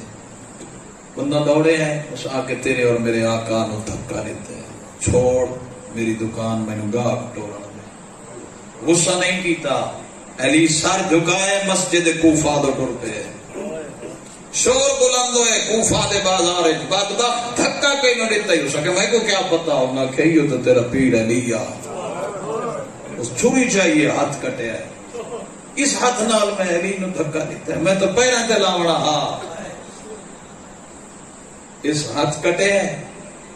بندہ دوڑے ہیں اس آکے تیرے اور میرے آقا نو دھکا دیتے ہیں چھوڑ میری دکان میں نو گاہ ٹورن دے. غصہ نہیں کیتا. علی سر جھکائے مسجد کوفہ دو ٹر پہ شور بلند ہوئے کوفہ دے بازار بدبخت دھکا کہیں نہ دیتا ہی ہو سکے. میں کو کیا پتا ہونا کہیو تو تیرا پیر علی آ اس چھری چاہیے ہاتھ کٹے ہے. اس ہاتھ نال میں علی نو دھکا دیتا ہے. میں تو پیریں تے لاوڑا ہاں اس ہاتھ کٹے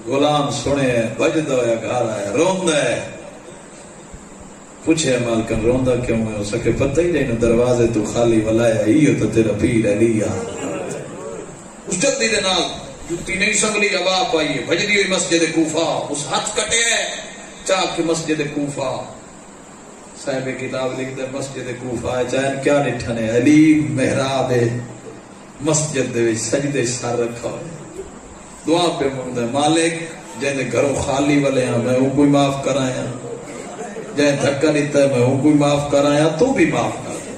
غلام سنے بجدا ہوا گھر آیا روندا ہے. پوچھے مالکن روندا کیوں ہے؟ ہو سکے پتہ ہی نہیں دروازے تو خالی ولایا ہی تو تیرا پیر علی آ. اس جلدی دے نال جوتی نہیں سنگلی ابا پائیے بجدی ہوئی مسجد کوفہ. اس ہاتھ کٹے چاک کے مسجد کوفہ. صاحب کتاب لکھتے مسجد کوفہ چاہے کیا نٹھنے علی محراب مسجد دے سجدے سر رکھا ہوئے دعا پہ منگتا ہے مالک جہاں گھروں خالی والے ہیں میں ہوں کوئی معاف کرایا جہاں دھکا دیتا ہے میں ہوں کوئی معاف کرایا تو بھی معاف کر دے.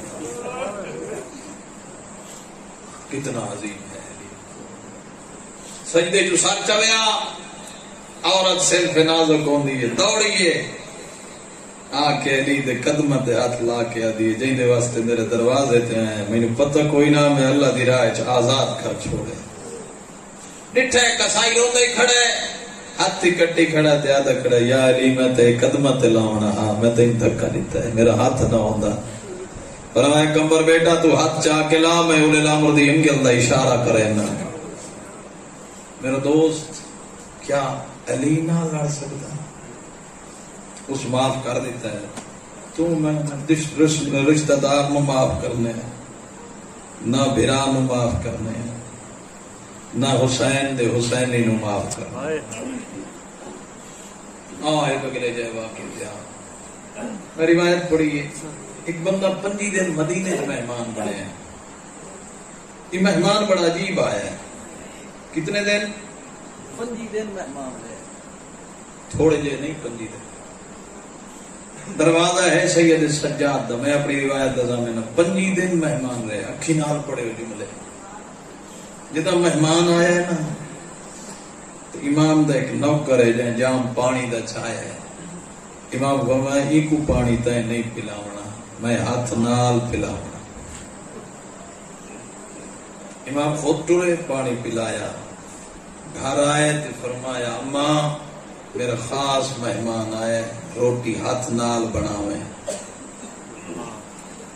کتنا عظیم ہے سجدے جو سر چویا. عورت صرف نازک ہوندی ہے دوڑیے آکے علی دے قدمہ تے ہاتھ لا کے آدھی جہاں دے واسطے میرے دروازے تے آئے میں نے پتہ کوئی نہ میں اللہ دی راہ چ آزاد کر چھوڑے. ڈٹھے کسائی روندے ہی کھڑے ہاتھی کٹی کھڑا تے آدھا کھڑا یا علی میں تے قدمہ تے لاؤنا ہاں میں تے دھکا دیتا ہے میرا ہاتھ نہ ہوندا. فرمایا کمبر بیٹا تو ہاتھ چاہ کے لا میں اولی الامر دی انگل دا اشارہ کرے نا. میرا دوست کیا علی نہ لڑ سکتا؟ اس معاف کر دیتا ہے. تو میں رشتہ دار نو معاف کرنے نہ بھرا نو معاف کرنے نہ حسین دے حسینی نو معاف کرنے. ایک اگلے جائے واقعی جا میں روایت پڑھی ہے. ایک بندہ 5 دن مدینے سے مہمان بنے ہیں. یہ مہمان بڑا عجیب آیا ہے. کتنے دن؟ 5 دن مہمان رہے. تھوڑے جے نہیں 5 دن. دروازہ ہے سید سجاد دا. میں اپنی روایت دا زمانہ 5 دن مہمان رہے. اکھی نال پڑے ہوئے جملے جدا مہمان آیا ہے نا تو امام دا ایک نوکر ہے جہاں جام پانی دا چھایا ہے. امام فرمایا ایکو پانی تے نہیں پلاونا میں ہاتھ نال پلاونا. امام خود ٹرے پانی پلایا. گھر آئے تو فرمایا اماں میرا خاص مہمان آئے روٹی ہاتھ نال بناوے.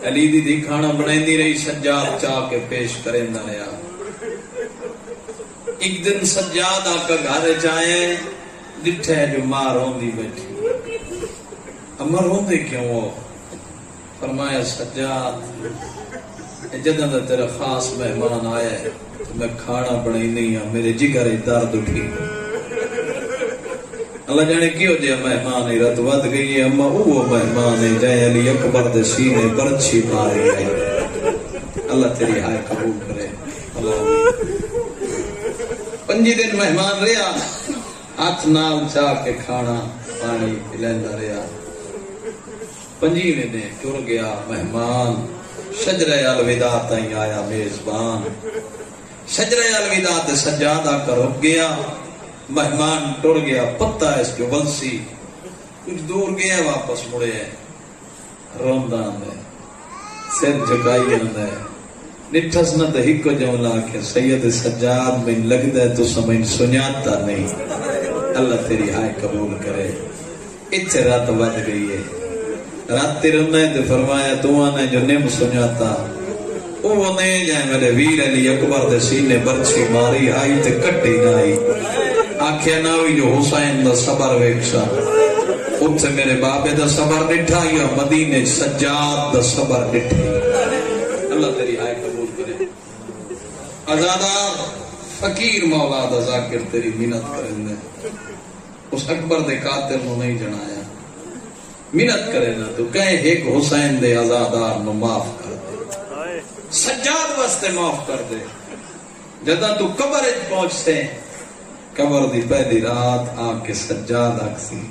علی دی کھانا بنائی دی رہی سجاد چاہ کے پیش کریں نہ رہا. ایک دن سجاد آکا گھارے جائے ڈٹھے جو ماں روندی بیٹھی. امر روندی کیوں ہو؟ فرمایا سجاد جدن دا تیرا خاص مہمان آیا ہے تو میں کھانا بنائی نہیں ہوں میرے جگر درد اٹھی. اللہ جانے کیوں جے مہمان ہی رت ود گئی ہے. اما وہ مہمان ہے جائے علی اکبر دے سینے برچھی ماری ہے. اللہ تیری ہائے قبول کرے. اللہ 5 دن مہمان رہا ہاتھ نال چاہ کے کھانا پانی پلیندا رہا. 5ویں دن ٹر گیا مہمان. شجرہ الوداع تائیں آیا میزبان. شجرہ الوداع تے سجاد آ کر رک گیا. مہمان ٹر گیا پتہ اس جو بلسی کچھ دور گیا واپس مڑے روندا ہے سر جھکائی ہے. نٹھس نہ تو ہکو جملہ کہ سید سجاد میں لگتا ہے تو سمجھ سنیاتا نہیں. اللہ تیری ہائے قبول کرے. اتھے رات بج گئی ہے. رات تیرنے تو فرمایا تو آنے جو نم سنیاتا وہ نہیں جائے میرے ویر علی اکبر دے سینے برچھی ماری آئی تے کٹی نہ آئی. آکھیا نہ ہوئی جو حسین دا صبر ویکسا اتھے میرے بابے دا صبر نٹھا یا مدینے سجاد دا صبر نٹھا. اللہ تیری ہائے قبول کرے. ازادار فقیر مولا دا ذاکر تیری منت کرنے اس اکبر دے قاتل نو نہیں جنایا منت کرے نا تو کہے ایک حسین دے آزادار نو معاف کر دے سجاد واسطے معاف کر دے جدہ تو قبر پہنچ سے قبر دی پہلی رات آ کے سجاد آکسی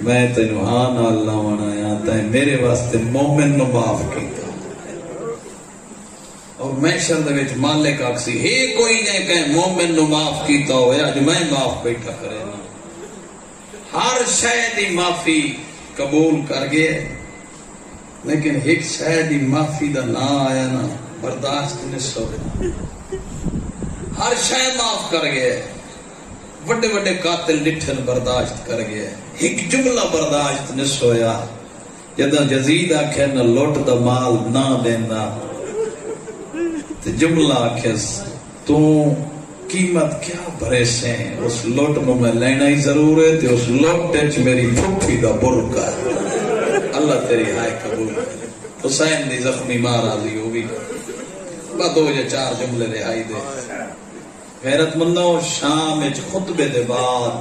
میں تینو ہاں نہ اللہ ونایا تے میرے واسطے مومن نو معاف کیتا اور محشر دے وچ مالک آکسی ہے کوئی نے کہ مومن نو معاف کیتا ہویا جو میں معاف بیٹھا کرے نا ہر شے دی معافی قبول کر گئے لیکن ایک شے دی معافی دا نہ آیا نا برداشت نہیں سو ہر شے معاف کر گئے بڑے بڑے قاتل ڈٹھن برداشت کر گئے ایک جملہ برداشت نہیں سویا جدہ جزید آکھے نہ لوٹ دا مال نہ دینا تو جملہ آکھے تو قیمت کیا بھرے سے اس لوٹ میں میں لینا ہی ضرور ہے تو اس لوٹ ٹیچ میری پھوپھی دا برکا ہے اللہ تیری ہائے قبول کرے حسین دی زخمی ماں راضی ہوگی با 2 یا 4 جملے رہائی دے غیرت مندوں شام اچ خطبے دے بعد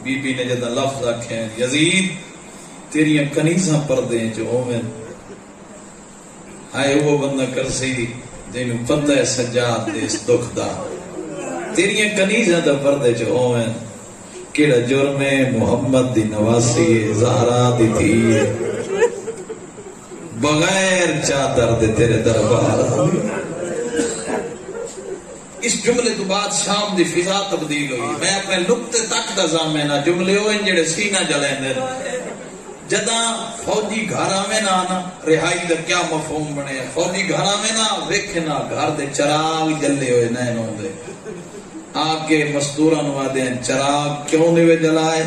بی بی نے جدہ لفظ رکھیں یزید تیریاں کنیزاں پردیں جو ہوئے آئے وہ بندہ کرسی جنہوں پتہ ہے سجاد دے اس دکھ دا تیریاں کنیزاں دا پردے جو ہوئے کیڑا جرم محمد دی نواسی زہرا دی تھی بغیر چادر دے تیرے دربار اس جملے تو بعد شام دی فضا تبدیل ہوئی میں اپنے نقطے تک دا زامنہ جملے ہوئے جڑے سینہ جلیں دے جدہ فوجی گھارا میں نہ آنا رہائی دا کیا مفہوم بنے فوجی گھارا میں نہ ویکھنا گھر دے چراغ جلے ہوئے نین ہوں دے آکے مستورہ نوا دیں چراغ کیوں نہیں جلائے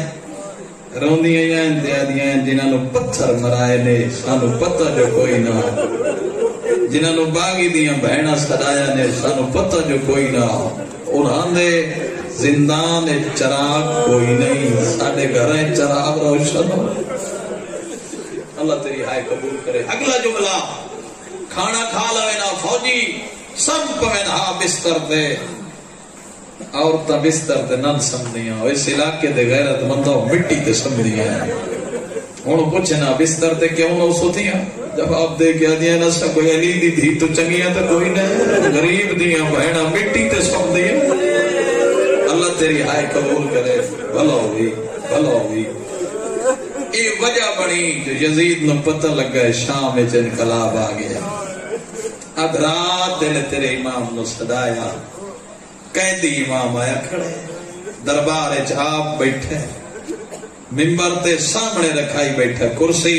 روندیاں یا انتیادیاں جنہاں نو پتھر مرائے نے سانو پتہ جو کوئی نہ جنہاں نو باغی دیاں بہنہ سڑایا نے سانو پتہ جو کوئی نہ انہاں دے زندان چراغ کوئی نہیں ساڑھے گھریں چراغ روشن ہو اللہ تیری ہائے قبول کرے اگلا جملہ کھانا کھا لوے نا فوجی سب پہنہا بستر دے عورتہ بستر تے نن سمدیاں اس علاقے دے غیرت مندہ مٹی تے سمدیاں انہوں پوچھے نا بستر تے کیوں نہ سوتیاں جب آپ دے کیا دیا نا سا کوئی علی دی تھی تو چنگیاں تے کوئی نہیں غریب دیاں بہنا مٹی تے سمدیاں اللہ تیری ہائے قبول کرے بھلا ہوئی یہ وجہ بڑی جو یزید نو پتہ لگا ہے شام میں انقلاب آ گیا اب رات دن تیرے امام نو صدایا قیدی امام آیا کھڑے دربار جھاپ بیٹھے ممبر تے سامنے رکھائی بیٹھے کرسی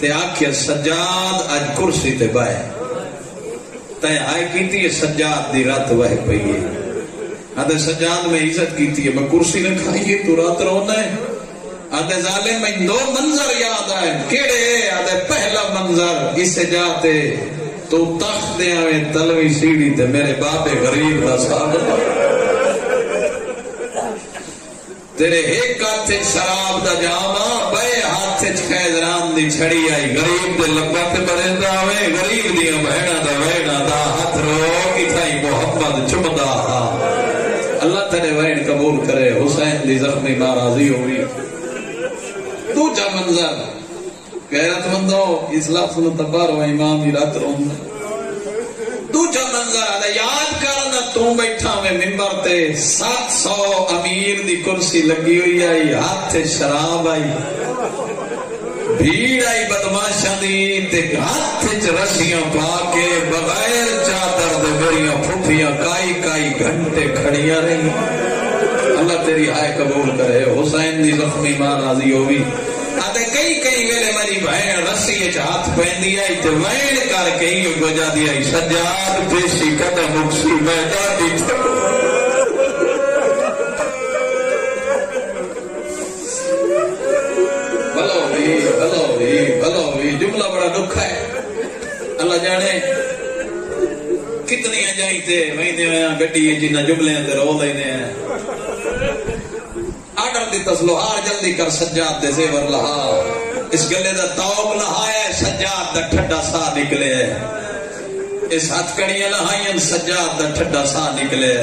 تے آکھے سجاد آج کرسی تے بائے تے آئے کیتی ہے سجاد دی رات وہ پئیے آدھے سجاد میں عزت کیتی ہے میں کرسی نہ کھائیے تو رات رونا ہے آدھے ظالم میں 2 منظر یاد آئے کیڑے آدھے پہلا منظر اسے جاتے تو تخت دے آوے تلوی سیڑھی تے میرے باپ غریب دا ثابت تیرے ایک ہاتھ شراب دا جاما بے ہاتھ خیزران دی چھڑی آئی غریب دے لبا تے برندہ ہوئے غریب دیا بہنا دا وینا دا ہاتھ رو کی تھائی محمد چمدہ اللہ تیرے وین قبول کرے حسین دی زخمی ناراضی ہوئی دوجا منظر غیرت مندو اس لفظ میں تبار و امام رات رون دوجا منظر آدھا یاد کرنا تو بیٹھا میں ممبر تے 700 امیر دی کرسی لگی ہوئی آئی ہاتھ شراب آئی بھیڑ آئی بدماشا دی تے ہاتھ رسیاں پا کے بغیر چادر دے میریاں پھوپیاں کائی گھنٹے کھڑیاں رہی اللہ تیری ہائے قبول کرے حسین دی زخمی ماں راضی ہوئی آدھے کئی ویلے میری بہن رسی ہاتھ پہندی آئی تے وین کر کے ہی وجہ دی آئی سجاد پیشی قدم اکسی میں جاتی بھلو بھی جملہ بڑا دکھ ہے اللہ جانے کتنی جائیں تے وہیں دے وہاں گٹی جنہ جملے اندر رو لینے ہیں آڈر دی تسلوہار جلدی کر سجاد دے زیور لہا اس گلے دا توق لہایا سجاد دا ٹھڈا سا نکلے اس ہاتھ کڑیاں لہائیں سجاد دا ٹھڈا سا نکلے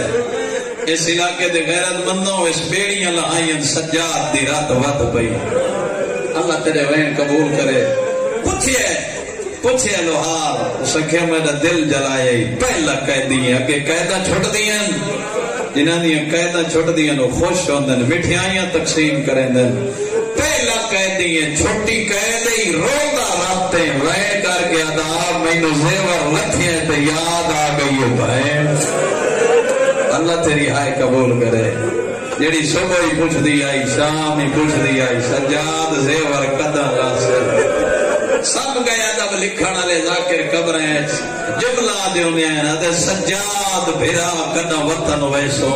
اس علاقے دے غیرت مندوں اس بیڑیاں لہائیں سجاد دی رات ود پئی اللہ تیرے وین قبول کرے پوچھے لوہار سکھے میرا دل جلائے پہلا قیدی ہیں کہ قیدہ چھٹ دیاں جنہاں دیاں قیدہ چھٹ دیاں وہ خوش ہوندن مٹھائیاں تقسیم کریں دن پہلا قیدی ہیں چھوٹی قیدی روندہ راتے وین کر کے ادا میں نو زیور لکھیں تے یاد آ گئی بہن اللہ تیری ہائے قبول کرے جیڑی صبح ہی پوچھ دی آئی شام ہی پوچھ دی آئی سجاد زیور قدر لاسر سب گیا جب لکھنا لے ذاکر قبریں جملہ دیونے ہیں نا سجاد بھیرا کنا وطن ویسو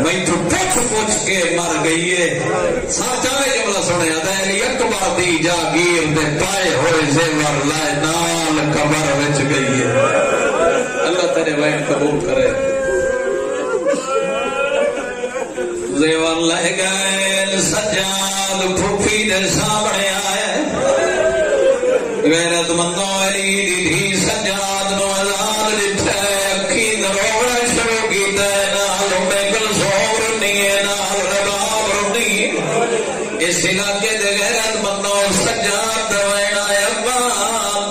میں تو پوچھ کے مر گئی ہے ساچارے جملہ سنے ادھیلی اکبر دی جاگیر دے پائے ہوئے زیور لائے نال قبر وچ گئی ہے اللہ تیرے وین قبول کرے زیور لے گئے سجاد پھوپھی دے سامنے آئے غیرت مندوں علی دی سجاد نو آزاد لٹھے اکھی دروڑا شروع کی تے نال بیگل سور نیے نال رباب رونی اس علاقے دے غیرت مندوں سجاد دوائن آئے ابا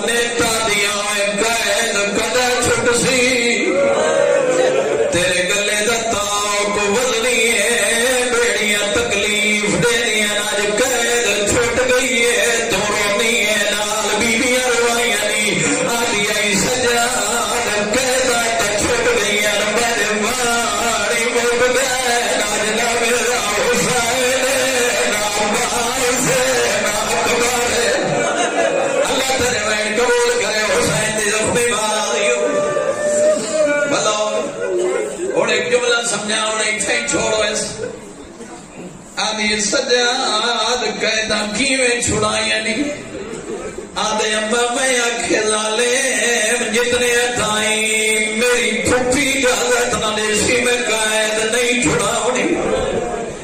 نیتا دیاں قید قدر چھٹ سی تیرے گلے دتاؤ کو وزنی ہے بیڑیاں تکلیف دے دیاں آج قید چھٹ گئی ہے سجاد قیدہ کیویں چھڑائیں نہیں آدھے امبا میں آکھے لالیم جتنے اتائیں میری پھوپھی اجازت نہ دیسی میں قید نہیں چھڑاؤنی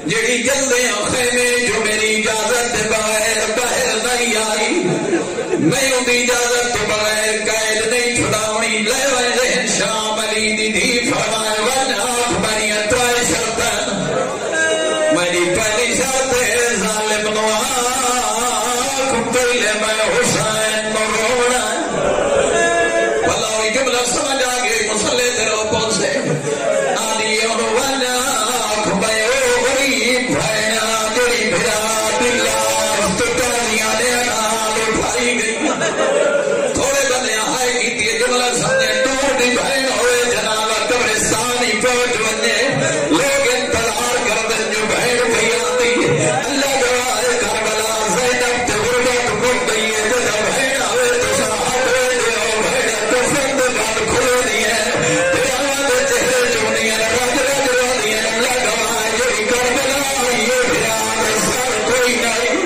جڑی جلدے آنکھیں میں جو میری اجازت باہر نہیں آئی میں ان دی اجازت بغیر قید نہیں چھڑاؤنی لے وے شام علی دی دی فرمائے وجہ بنی اتوائے شرطن میری پہلی شرط ظالم نواق پہلے میں حسین مروڑا واللہ جملہ سمجھ آگے مسلح دروں پہنچے آدھی انوانا میں او غریب بھائینا جڑی بھرا دلہ تکانیاں نال اٹھائی گئی تھوڑے بندے آئے کی جملہ سمجھے دور دی بھائن ہوئے جناب قبرستانی پہنچ بنے لوگ انتظار کر دیں جو بھائن بھی آتی اللہ جوائے کربلا زینب تے غربت کھل گئی ہے جدا بھائن ہوئے تو صاحب ہوئے جو بھائن کفرند گان کھلے دیئے پیاوان دے چہرے چونی ہے رج رج رونی ہے اللہ جوائے جوئی کربلا یہ بھیان سر کوئی نہیں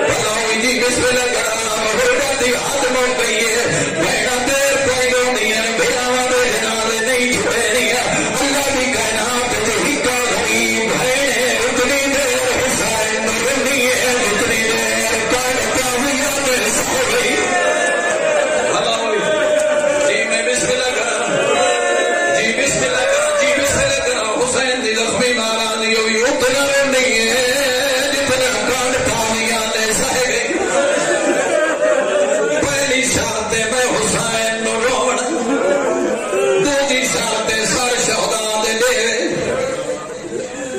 بھلاوی جی بسم اللہ کرام غربت دی آدم ہو گئی ہے بھائن دیر کوئی رونی ہے پیاوان دے جنازے نہیں چھوڑے نہیں ہے اللہ بھی کائنات جہی کا غریب ہے اتنی دیر حسین رونی ہے اتنی دیر کائنات میں سو گئی بھلاوی جی میں بسم اللہ کرام جی بسم اللہ کرام جی بسم اللہ کرام حسین دی زخمی مارا دیو اتنا رونی ہے جتنا کائنات میں سہ گئی پہلی شرط میں حسین نو رونا دوسری شرط سر شہداء دے ڈیرے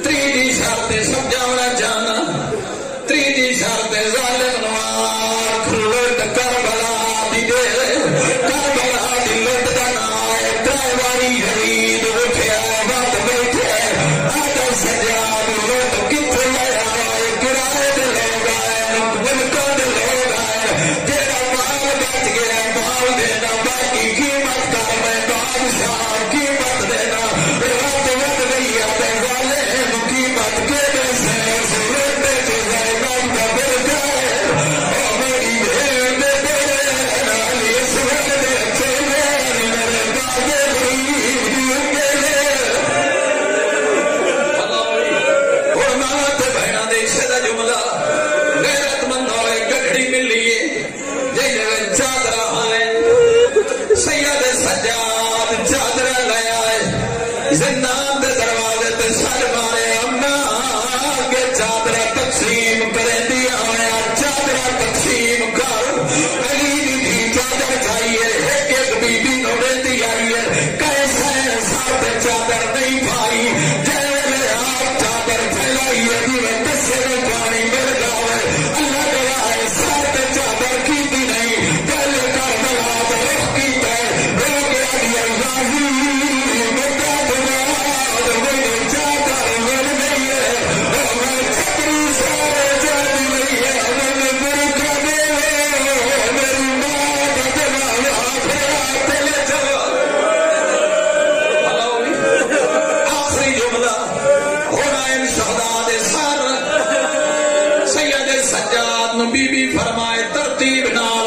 تیسری شرط سمجھاونا جانا تیسری شرط ظالم نواق لٹ کربلا دی ڈیرے کربلا دی لٹ دا نائے ترائیواری حرید اٹھیا بات بیٹھے آدھا سجاد لٹ کتنے چادر تقسیم کریں دیا آیا چادر تقسیم کر علی دی چادر کھائیے ایک بی بی نوڑے دی آئیے کیسے ساتھ چادر نہیں پائی جیلے آپ چادر پھیلائیے دیوے دسے پانی مل جاوے اللہ گواہ ساتھ چادر کی بھی نہیں دل کر بلا رخ کی تے رو گیا دیا غازی مدد بلاد میرے چادر مل گئی ہے میں چھتری سے جان گئی ہے میں برکہ دے میری ماں کا دماغ پھیرا دل چلو آخری جملہ ہونا ان شہداء دے سر سید سجاد نو بی بی فرمائے ترتیب نال